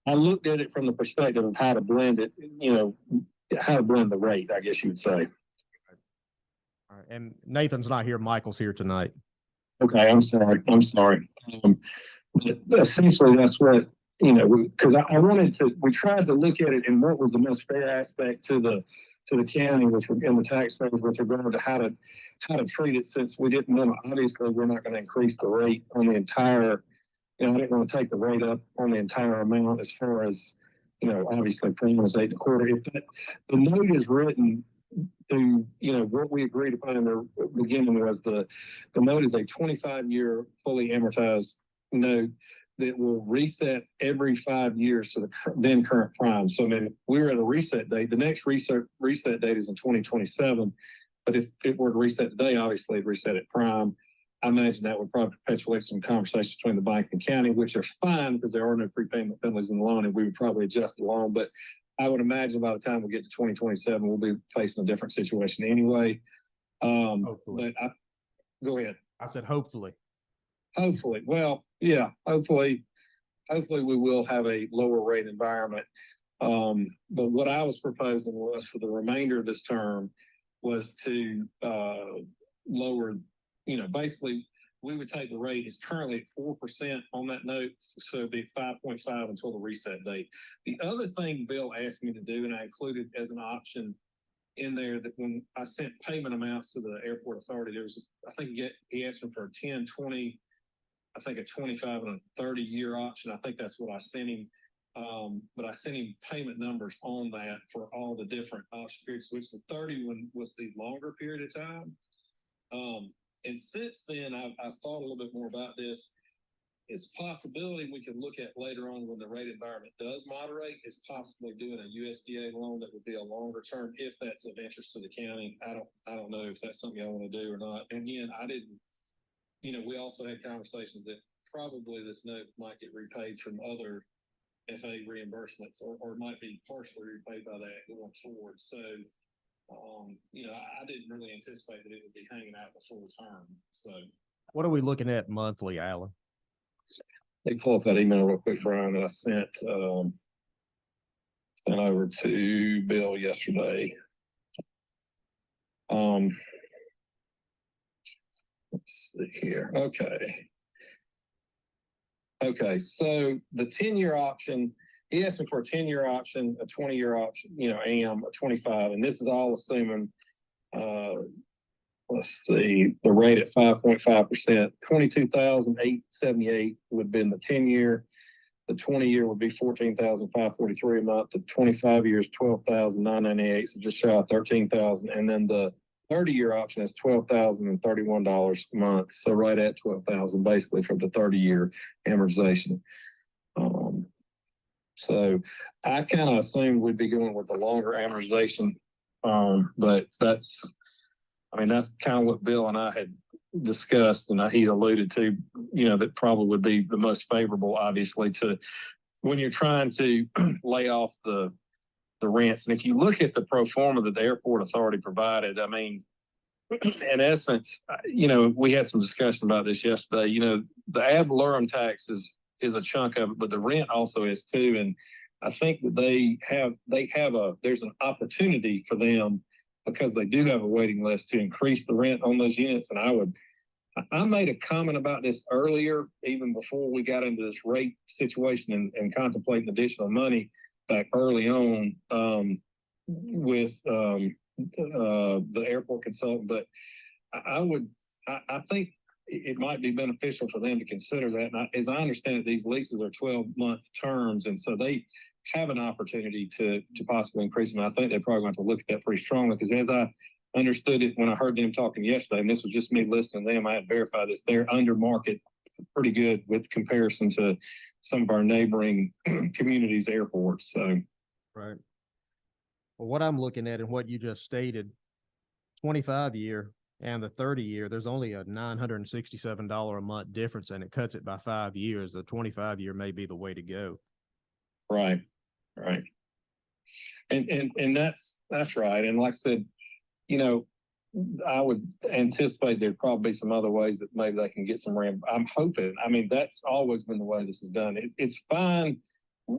I looked at it from the perspective of how to blend it, how to blend the rate, I guess you'd say. All right, and Nathan's not here, Michael's here tonight. Okay, I'm sorry. But essentially that's what, because I wanted to, we tried to look at it in what was the most fair aspect to the county and the taxpayers with regard to how to treat it, since we didn't want to, obviously we're not going to increase the rate on the entire, I didn't want to take the rate up on the entire amount as far as, obviously prime is 8.25. If the note is written to, what we agreed upon in the beginning was the note is a 25-year fully amortized note that will reset every 5 years to the then current prime. So we're at a reset date. The next reset date is in 2027. But if it were to reset today, obviously it'd reset at prime. I imagine that would probably perpetuate some conversations between the bank and county, which are fine because there are no prepayment penalties in the loan, and we would probably adjust the loan. But I would imagine by the time we get to 2027, we'll be facing a different situation anyway. Hopefully. But go ahead. I said, hopefully. Hopefully. Well, yeah, hopefully we will have a lower rate environment. But what I was proposing was for the remainder of this term was to lower, basically we would take the rate, it's currently at 4% on that note, so it'd be 5.5 until the reset date. The other thing Bill asked me to do, and I included as an option in there, that when I sent payment amounts to the airport authority, there was, I think he asked me for a 10, 20, I think a 25 and a 30-year option. I think that's what I sent him. But I sent him payment numbers on that for all the different option periods, which the 30 one was the longer period of time. And since then, I've thought a little bit more about this. It's a possibility we can look at later on when the rate environment does moderate, is possibly doing a USDA loan that would be a longer term, if that's of interest to the county. I don't know if that's something I want to do or not. And again, I didn't, we also had conversations that probably this note might get repaid from other FA reimbursements, or might be partially repaid by that going forward. So, I didn't really anticipate that it would be hanging out the full term. So, What are we looking at monthly, Alan? Let me pull up that email real quick, Brian, that I sent over to Bill yesterday. Let's see here. Okay. Okay, so the 10-year option, he asked me for a 10-year option, a 20-year option, AM, a 25, and this is all assuming, let's see, the rate at 5.5%, 22,878 would have been the 10-year. The 20-year would be 14,543 a month. The 25 years, 12,998, so just shy of 13,000. And then the 30-year option is $12,031 a month, so right at 12,000 basically for the 30-year amortization. So I kind of assumed we'd be going with the longer amortization, but that's kind of what Bill and I had discussed, and he alluded to, that probably would be the most favorable, obviously, to when you're trying to lay off the rents. And if you look at the pro forma that the airport authority provided, in essence, we had some discussion about this yesterday. The ad valorem tax is a chunk of it, but the rent also is too. And I think that there's an opportunity for them, because they do have a waiting list, to increase the rent on those units. And I made a comment about this earlier, even before we got into this rate situation and contemplating additional money back early on with the airport consultant. But I think it might be beneficial for them to consider that. And as I understand it, these leases are 12-month terms, and so they have an opportunity to possibly increase them. I think they're probably going to look at that pretty strongly, because as I understood it when I heard them talking yesterday, and this was just me listening to them, I had verified this, they're under market pretty good with comparison to some of our neighboring communities' airports. So, Right. Well, what I'm looking at and what you just stated, 25-year and the 30-year, there's only a $967 a month difference, and it cuts it by 5 years. The 25-year may be the way to go. Right. And that's right. And like I said, I would anticipate there'd probably be some other ways that maybe they can get some ramp. I'm hoping. That's always been the way this is done. It's fine.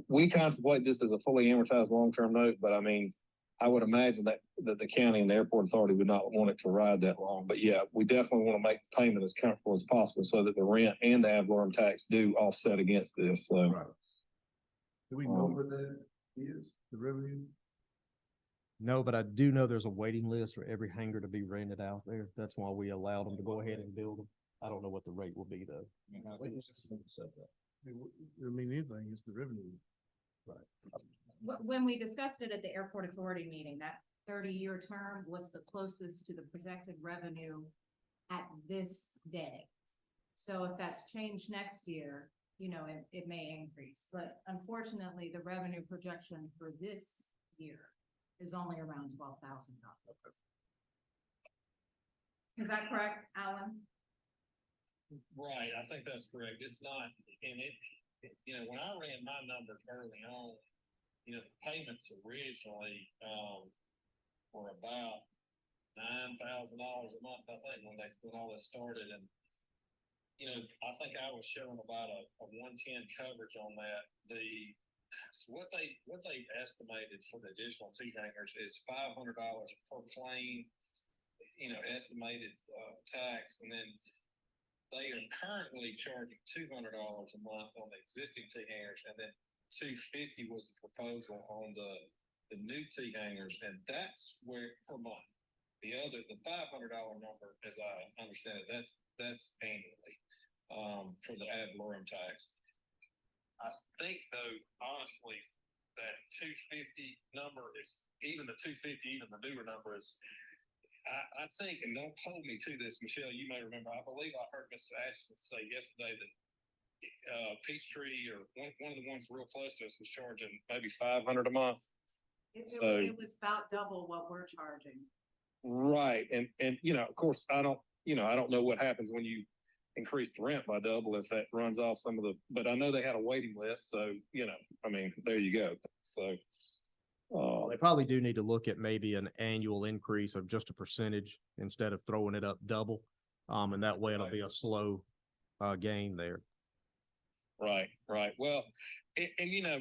We contemplate this as a fully amortized long-term note, but I would imagine that the county and the airport authority would not want it to ride that long. But yeah, we definitely want to make the payment as comfortable as possible so that the rent and the ad valorem tax do offset against this. So, Right. Do we know what that is, the revenue? No, but I do know there's a waiting list for every hangar to be rented out there. That's why we allowed them to go ahead and build them. I don't know what the rate will be though. Anything is the revenue. Right. When we discussed it at the airport authority meeting, that 30-year term was the closest to the projected revenue at this day. So if that's changed next year, it may increase, but unfortunately, the revenue projection for this year is only around $12,000. Is that correct, Alan? right. I think that's correct. It's not, and when I ran my numbers early on, the payments originally were about $9,000 a month, I think, when all this started. And I think I was showing about a 110 coverage on that. What they estimated for the additional seat hangers is $500 per plane, estimated tax, and then they are currently charging $200 a month on the existing seat hangers, and then $250 was the proposal on the new seat hangers, and that's where per month. The $500 number, as I understand it, that's annually for the ad valorem tax. I think, though, honestly, that 250 number is even the 250, even the newer number is. I think, and don't hold me to this, Michelle, you may remember, I believe I heard Mr. Ashton say yesterday that Peachtree or one of the ones real close to us was charging maybe $500 a month. It was about double what we're charging. Right. And of course, I don't know what happens when you increase the rent by double, if that runs off some of but I know they had a waiting list. So, there you go. So. They probably do need to look at maybe an annual increase of just a percentage instead of throwing it up double. And that way it'll be a slow gain there. Right. Well, and you know,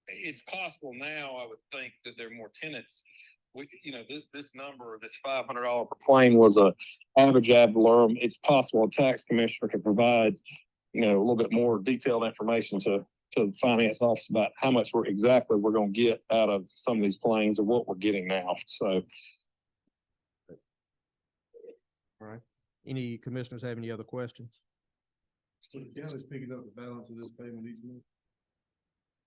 it's possible now, I would think that there are more tenants. This number, this $500 per plane was a average ad valorem. It's possible a tax commissioner could provide, a little bit more detailed information to the finance office about how much we're going to get out of some of these planes or what we're getting now. So. All right. Any commissioners have any other questions? So the county's picking up the balance of this payment each month?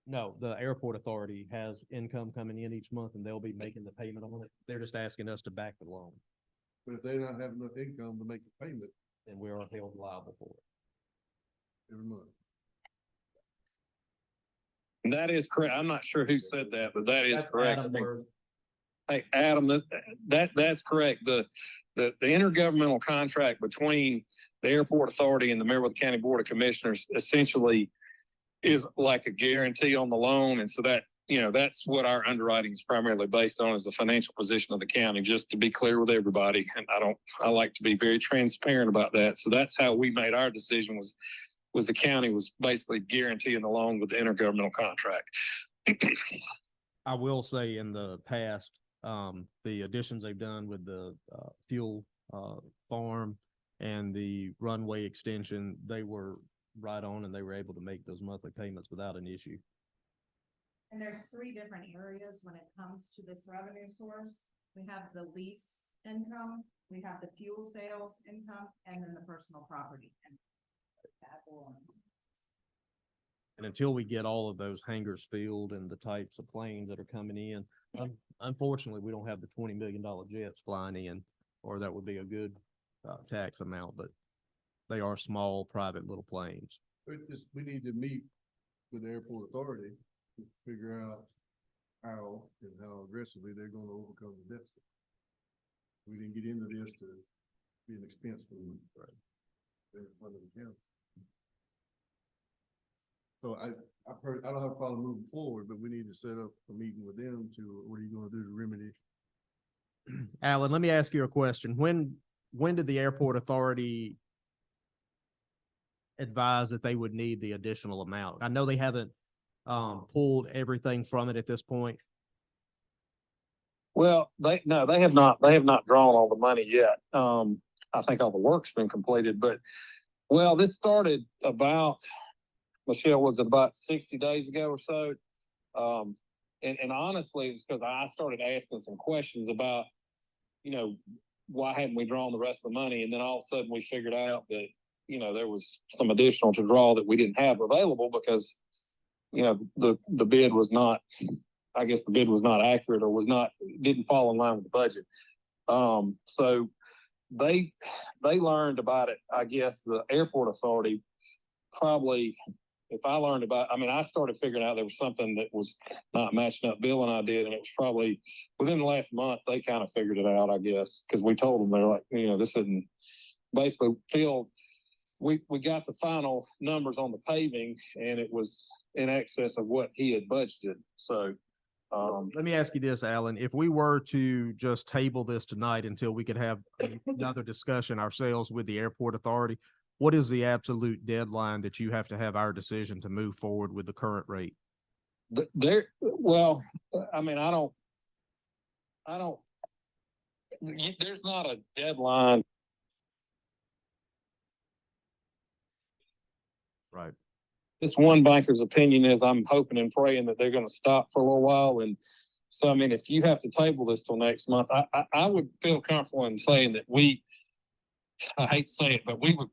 No, the airport authority has income coming in each month and they'll be making the payment on it. They're just asking us to back the loan, But if they don't have enough income to make the payment and we are held liable for it. every month. That is correct. I'm not sure who said that, but that is That's correct. Adam Word. Hey, Adam, that's correct. The intergovernmental contract between the airport authority and the Meriwether County Board of Commissioners essentially is like a guarantee on the loan. And so that's what our underwriting is primarily based on, is the financial position of the county, just to be clear with everybody. And I like to be very transparent about that. So that's how we made our decision, was the county was basically guaranteeing the loan with the intergovernmental contract. I will say in the past, the additions they've done with the fuel farm and the runway extension, they were right on and they were able to make those monthly payments without an issue. And there's three different areas when it comes to this revenue source. We have the lease income, we have the fuel sales income, and then the personal property. And until we get all of those hangars filled and the types of planes that are coming in, unfortunately, we don't have the $20 million jets flying in, or that would be a good tax amount, but they are small, private little planes. We need to meet with the airport authority to figure out how and how aggressively they're gonna overcome the deficit. We didn't get into this to be an expense for them, right? In front of the county. So I don't have a problem moving forward, but we need to set up a meeting with them to, what are you gonna do to remedy? Alan, let me ask you a question. When did the airport authority advise that they would need the additional amount? I know they haven't pulled everything from it at this point. Well, they have not drawn all the money yet. I think all the work's been completed, but this started about, Michelle, was about 60 days ago or so. And honestly, it's because I started asking some questions about, why hadn't we drawn the rest of the money? And then all of a sudden we figured out that, there was some additional to draw that we didn't have available because, the bid was not, I guess the bid was not accurate or didn't fall in line with the budget. So they learned about it. I guess the airport authority probably, if I learned about, I started figuring out there was something that was not matching up. Bill and I did, and it was probably within the last month, they kind of figured it out, I guess, because we told them, they're like, this isn't basically Phil. We got the final numbers on the paving and it was in excess of what he had budgeted. So, let me ask you this, Alan, if we were to just table this tonight until we could have another discussion ourselves with the airport authority, what is the absolute deadline that you have to have our decision to move forward with the current rate? There's not a deadline. Right. This one banker's opinion is I'm hoping and praying that they're going to stop for a little while. And so, if you have to table this till next month, I would feel comfortable in saying that I hate to say it, but we would,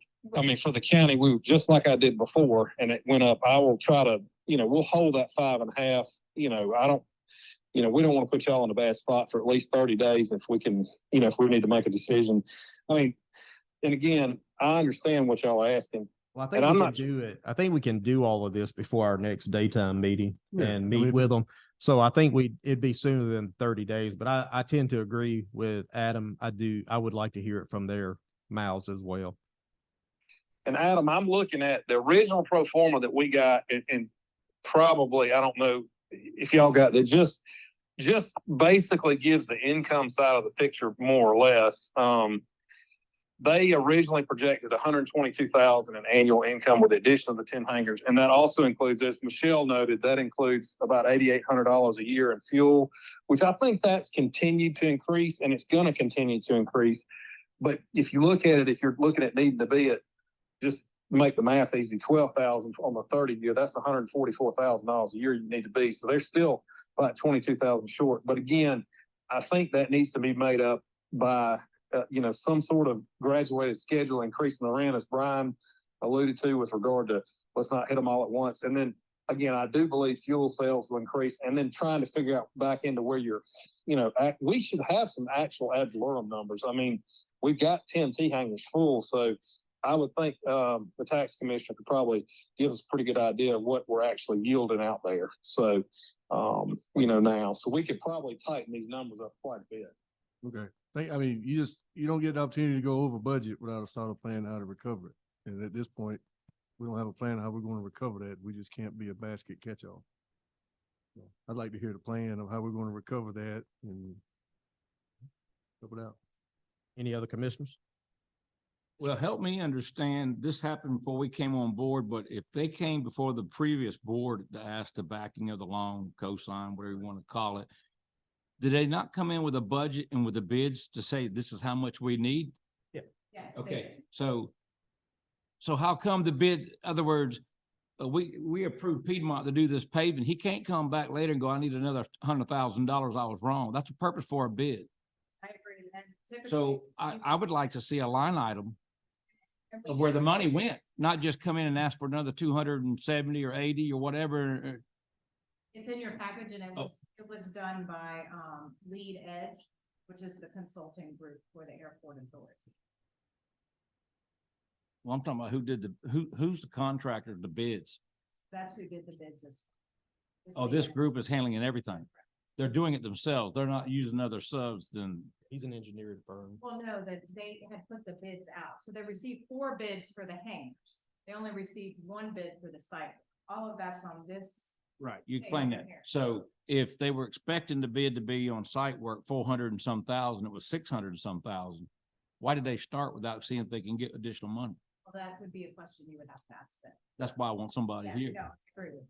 for the county, we would, just like I did before, and it went up, I will try to, we'll hold that 5.5, we don't want to put y'all in a bad spot for at least 30 days if we can, if we need to make a decision. And again, I understand what y'all are asking. Well, I think we can do all of this before our next daytime meeting and meet with them. So I think it'd be sooner than 30 days, but I tend to agree with Adam. I would like to hear it from their mouths as well. And Adam, I'm looking at the original pro forma that we got, and probably, I don't know if y'all got that, just basically gives the income side of the picture more or less. they originally projected 122,000 in annual income with the addition of the 10 hangars. And that also includes, as Michelle noted, that includes about $8,800 a year in fuel, which I think that's continued to increase and it's going to continue to increase. But if you look at it, if you're looking at needing to be at, just make the math easy, 12,000 on the 30 year, that's $144,000 a year you need to be. So they're still about 22,000 short. But again, I think that needs to be made up by some sort of graduated schedule, increasing the rent, as Brian alluded to, with regard to let's not hit them all at once. And then again, I do believe fuel sales will increase, and then trying to figure out back into where you're, we should have some actual ad valorem numbers. I mean, we've got 10 T hangers full, so I would think the tax commissioner could probably give us a pretty good idea of what we're actually yielding out there. So, now, so we could probably tighten these numbers up quite a bit. Okay. You don't get the opportunity to go over budget without a solid plan how to recover it. And at this point, we don't have a plan how we're going to recover that. We just can't be a basket catch-all. So I'd like to hear the plan of how we're going to recover that and help it out. Any other commissioners? Well, help me understand, this happened before we came on board, but if they came before the previous board to ask the backing of the loan, cosign, whatever you want to call it, did they not come in with a budget and with the bids to say, this is how much we need? Yes. Okay, so how come the bid, other words, we approved Piedmont to do this paving. He can't come back later and go, I need another $100,000. I was wrong. That's the purpose for a bid. I agree. And typically, So I would like to see a line item and we of where did- the money went, not just come in and ask for another 270 or 80 or whatever. It's in your package and Oh. it was done by, Lead Edge, which is the consulting group for the airport authority. Well, I'm talking about who's the contractor, the bids? That's who did the bids as well. Oh, this group is handling everything. They're doing it themselves. They're not using other subs than, He's an engineering firm. Well, no, that they had put the bids out. So they received 4 bids for the hangars. They only received 1 bid for the site. All of that's on this. right, you Okay, explain over that. here. So if they were expecting the bid to be on site work, 400 and some thousand, it was 600 and some thousand. Why did they start without seeing if they can get additional money? Well, that would be a question you would have to ask them. That's why I want somebody Yeah, here. no, I agree with you.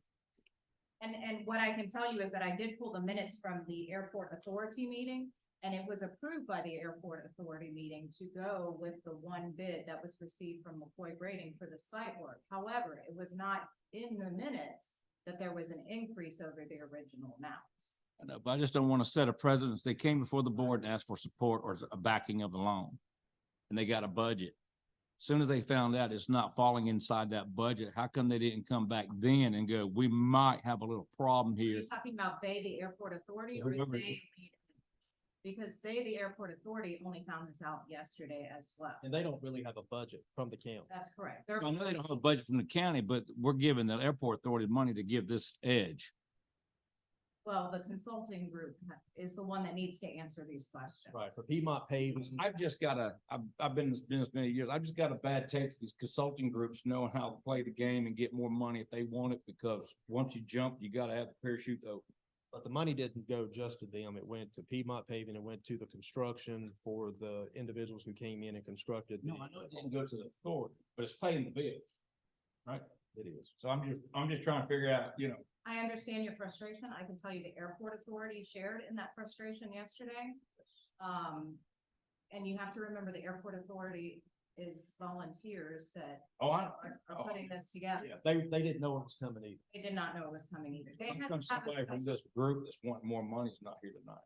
And what I can tell you is that I did pull the minutes from the airport authority meeting, and it was approved by the airport authority meeting to go with the 1 bid that was received from McCoy Grading for the site work. However, it was not in the minutes that there was an increase over the original amount. I know, but I just don't want to set a precedent. They came before the board and asked for support or a backing of the loan. And they got a budget. Soon as they found out it's not falling inside that budget, how come they didn't come back then and go, we might have a little problem Are here? you talking about they, the airport authority, or Whoever- they? Because they, the airport authority, only found this out yesterday as well. And they don't really have a budget from the county. That's correct. I know they don't have a budget from the county, but we're giving the airport authority money to give this edge. Well, the consulting group is the one that needs to answer these questions. Right, for Piedmont paving. I've just got I've been in this business many years. I've just got a bad taste of these consulting groups knowing how to play the game and get more money if they want it, because once you jump, you gotta have the parachute open. But the money didn't go just to them. It went to Piedmont paving. It went to the construction for the individuals who came in and constructed. No, I know it didn't go to the authority, but it's paying the bills, right? It is. So I'm just trying to figure out, I understand your frustration. I can tell you the airport authority shared in that frustration yesterday. And you have to remember the airport authority is volunteers that are putting this together. Yeah, they didn't know it was coming either. They did not know it was coming either. They had to have somebody from this- this group that's wanting more money is not here tonight.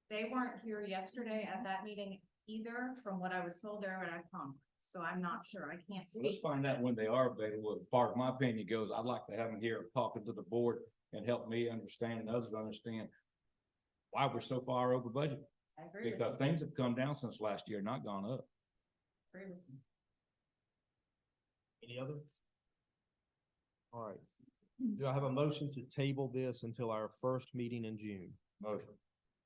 They weren't here yesterday at that meeting either, from what I was told. They were at a conference, so I'm not sure. I can't So let's speak. find out when they are available. As far as my opinion goes, I'd like to have them here talking to the board and help me understand and others understand why we're so far over budget, I agree with because you. things have come down since last year, not gone up. Agree with you. Any other? All right. Do I have a motion to table this until our first meeting in June? Motion.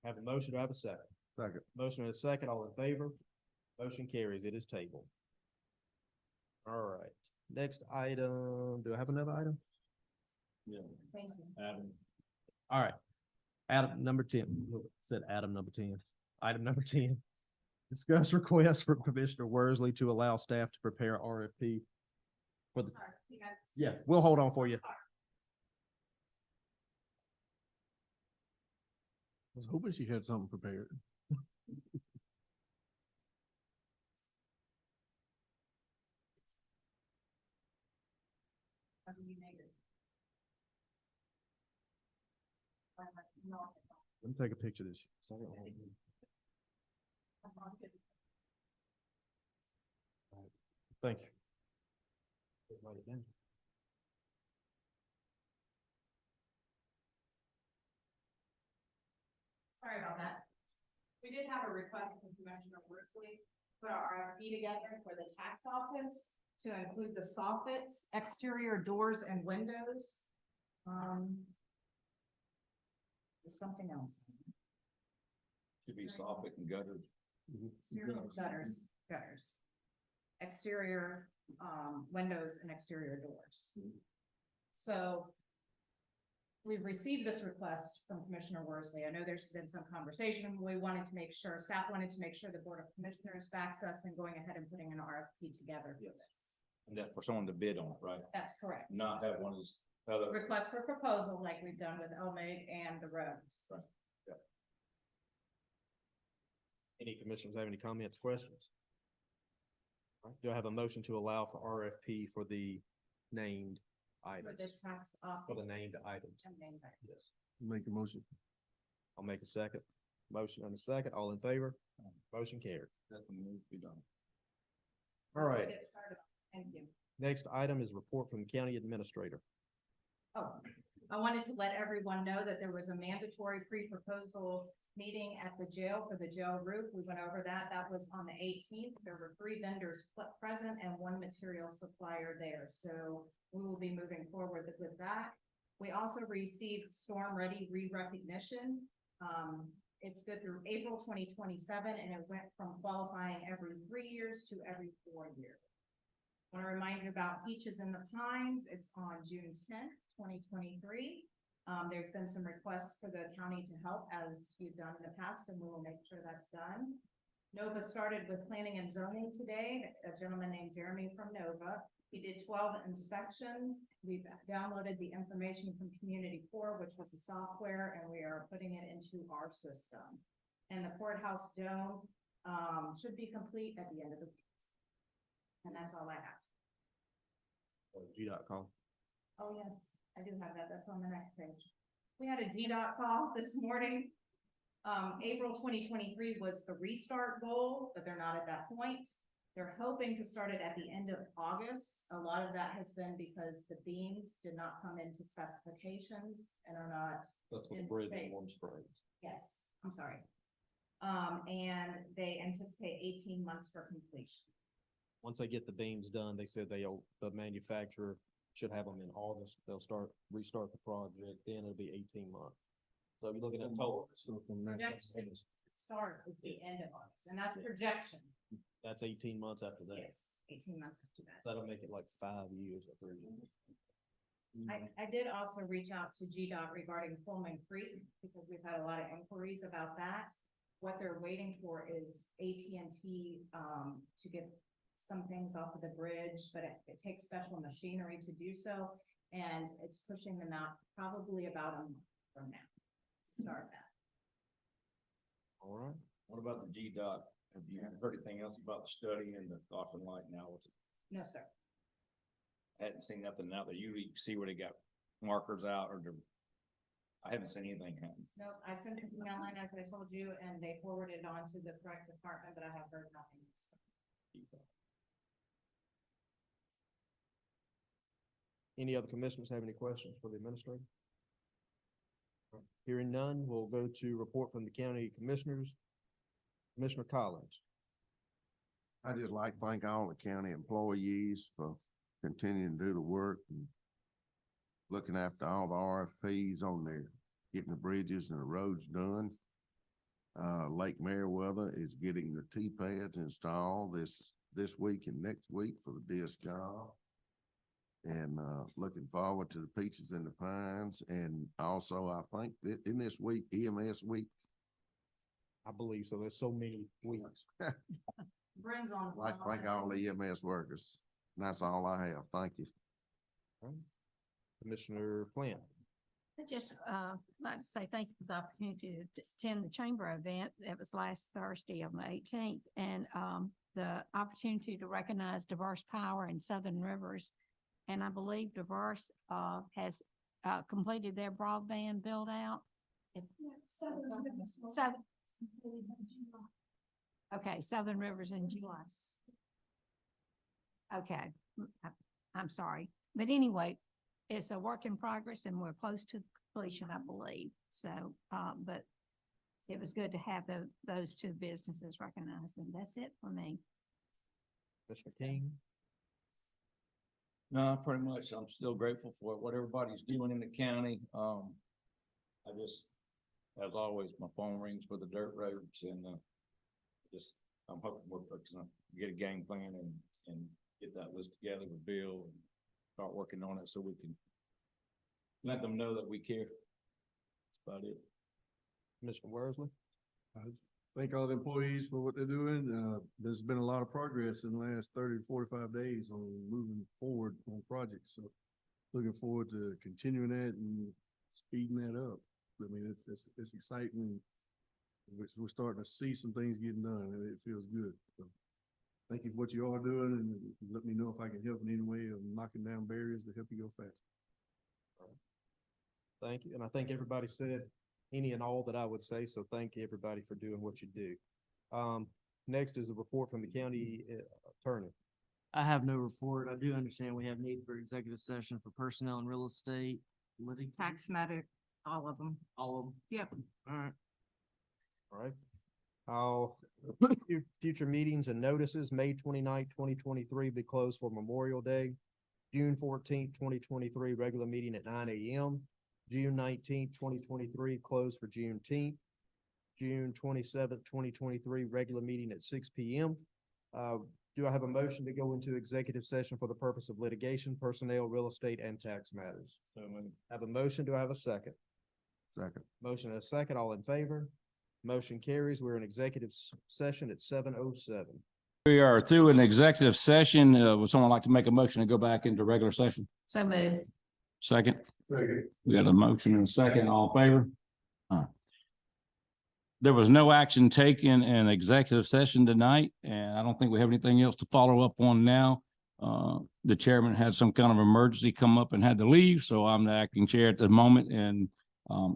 Have a motion, do I have a second? Second. Motion and a second, all in favor? Motion carries, it is tabled. All right, next item, do I have another item? Yeah. Thank you. Adam. All right. Item number 10, said item number 10. Item number 10. Discuss request from Commissioner Worsley to allow staff to prepare RFP for the, Sorry, you guys. yeah, we'll hold on for you. I was hoping she had something prepared. How do you make it? Let me take a picture of this. Second one. Thank you. Write it down. Sorry about that. We did have a request from Commissioner Worsley, to put our RFP together for the tax office to include the soffits, exterior doors and windows. There's something else. Should be soffit and gutters. Gutters. Exterior, windows and exterior doors. So we've received this request from Commissioner Worsley. I know there's been some conversation. We wanted to make sure, staff wanted to make sure the Board of Commissioners backs us in going ahead and putting an RFP together for this. And that's for someone to bid on, right? That's correct. Not have one of those other. Request for proposal like we've done with LMIG and the roads. Right. Any commissioners have any comments, questions? All right, do I have a motion to allow for RFP for the named For items? the tax office. For the named items. And named items. Yes. Make a motion. I'll make a second. Motion and a second. All in favor? Motion carried. That's what needs to be done. All right. Get started. Thank you. Next item is report from the county administrator. Oh, I wanted to let everyone know that there was a mandatory pre-proposal meeting at the jail for the jail roof. We went over that. That was on the 18th. There were 3 vendors present and 1 material supplier there. So we will be moving forward with that. We also received storm ready re-recognition. It's good through April 2027, and it went from qualifying every 3 years to every 4 years. I want to remind you about Peaches in the Pines. It's on June 10th, 2023. There's been some requests for the county to help, as we've done in the past, and we will make sure that's done. Nova started with planning and zoning today. A gentleman named Jeremy from Nova. He did 12 inspections. We've downloaded the information from Community Core, which was a software, and we are putting it into our system. And the courthouse dome should be complete at the end of the week. And that's all I have. G.com. Oh, yes, I do have that. That's on the next page. We had a GDOT call this morning. April 2023 was the restart goal, but they're not at that point. They're hoping to start it at the end of August. A lot of that has been because the beams did not come into specifications and are not. That's what the in bridge phase. in Warm Springs. Yes, I'm sorry. And they anticipate 18 months for completion. Once they get the beams done, they said the manufacturer should have them in August. They'll restart the project, then it'll be 18 months. So you're looking at total. Projection start is the end of August, and that's projection. That's 18 months after that. Yes, 18 months after that. So that'll make it like 5 years or 3 years. I did also reach out to GDOT regarding Pullman Creek, because we've had a lot of inquiries about that. What they're waiting for is AT&T to get some things off of the bridge, but it takes special machinery to do so. And it's pushing them out probably about a month from now to start that. All right. What about the GDOT? Have you heard anything else about the study and the Austin Light now? No, sir. I hadn't seen nothing out there. You see where they got markers out or I haven't seen anything happen. No, I sent an email in, as I told you, and they forwarded it on to the correct department, but I have heard nothing. Any other commissioners have any questions for the administrator? Hearing none, we'll go to report from the county commissioners. Commissioner Collins. I just like to thank all the county employees for continuing to do the work and looking after all the RFPs on there, getting the bridges and the roads done. Lake Meriwether is getting the T-pads installed this week and next week for the disc job. And looking forward to the Peaches and the Pines. And also, I think that in this week, EMS week. I believe so. There's so many weeks. Brings on. Like, thank all the EMS workers. And that's all I have. Thank you. Commissioner Plant. I just like to say thank you for the opportunity to attend the chamber event that was last Thursday on the 18th, and the opportunity to recognize Diverse Power and Southern Rivers. And I believe Diverse has completed their broadband build out. Okay, Southern Rivers in July. Okay, I'm sorry, but anyway, it's a work in progress and we're close to completion, I believe. So, but it was good to have those two businesses recognized, and that's it for me. Mr. King. No, pretty much. I'm still grateful for what everybody's doing in the county. I just, as always, my phone rings for the dirt roads, and I'm hoping we're gonna get a game plan and get that list together with Bill and start working on it so we can let them know that we care. That's about it. Mr. Worsley. I thank all the employees for what they're doing. There's been a lot of progress in the last 30 to 45 days on moving forward on projects. So looking forward to continuing that and speeding that up. I mean, it's exciting. We're starting to see some things getting done, and it feels good. So thank you for what you are doing, and let me know if I can help in any way of knocking down barriers to help you go faster. Thank you. And I think everybody said any and all that I would say. So thank you everybody for doing what you do. Next is a report from the county attorney. I have no report. I do understand we have need for executive session for personnel and real estate. Tax matter, all of them. All of them. Yep. All right. All right. Future meetings and notices, May 29th, 2023 be closed for Memorial Day. June 14th, 2023, regular meeting at 9 a.m. June 19th, 2023, closed for Juneteenth. June 27th, 2023, regular meeting at 6 p.m. Do I have a motion to go into executive session for the purpose of litigation, personnel, real estate, and tax matters? So Have a motion. Do I have a second? Second. Motion and a second. All in favor? Motion carries. We're in executive session at 7:07. we are through an executive session. Would someone like to make a motion to go back into regular session? So moved. Second. We got a motion and a second. All in favor? There was no action taken in executive session tonight, and I don't think we have anything else to follow up on now. The chairman had some kind of emergency come up and had to leave, so I'm the acting chair at the moment. And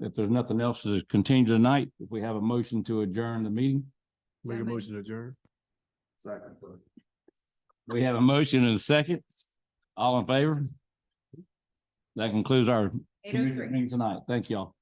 if there's nothing else to continue tonight, if we have a motion to adjourn the meeting. Make a motion to adjourn. Second. We have a motion and a second. All in favor? That concludes our 8:03. meeting tonight. Thank y'all.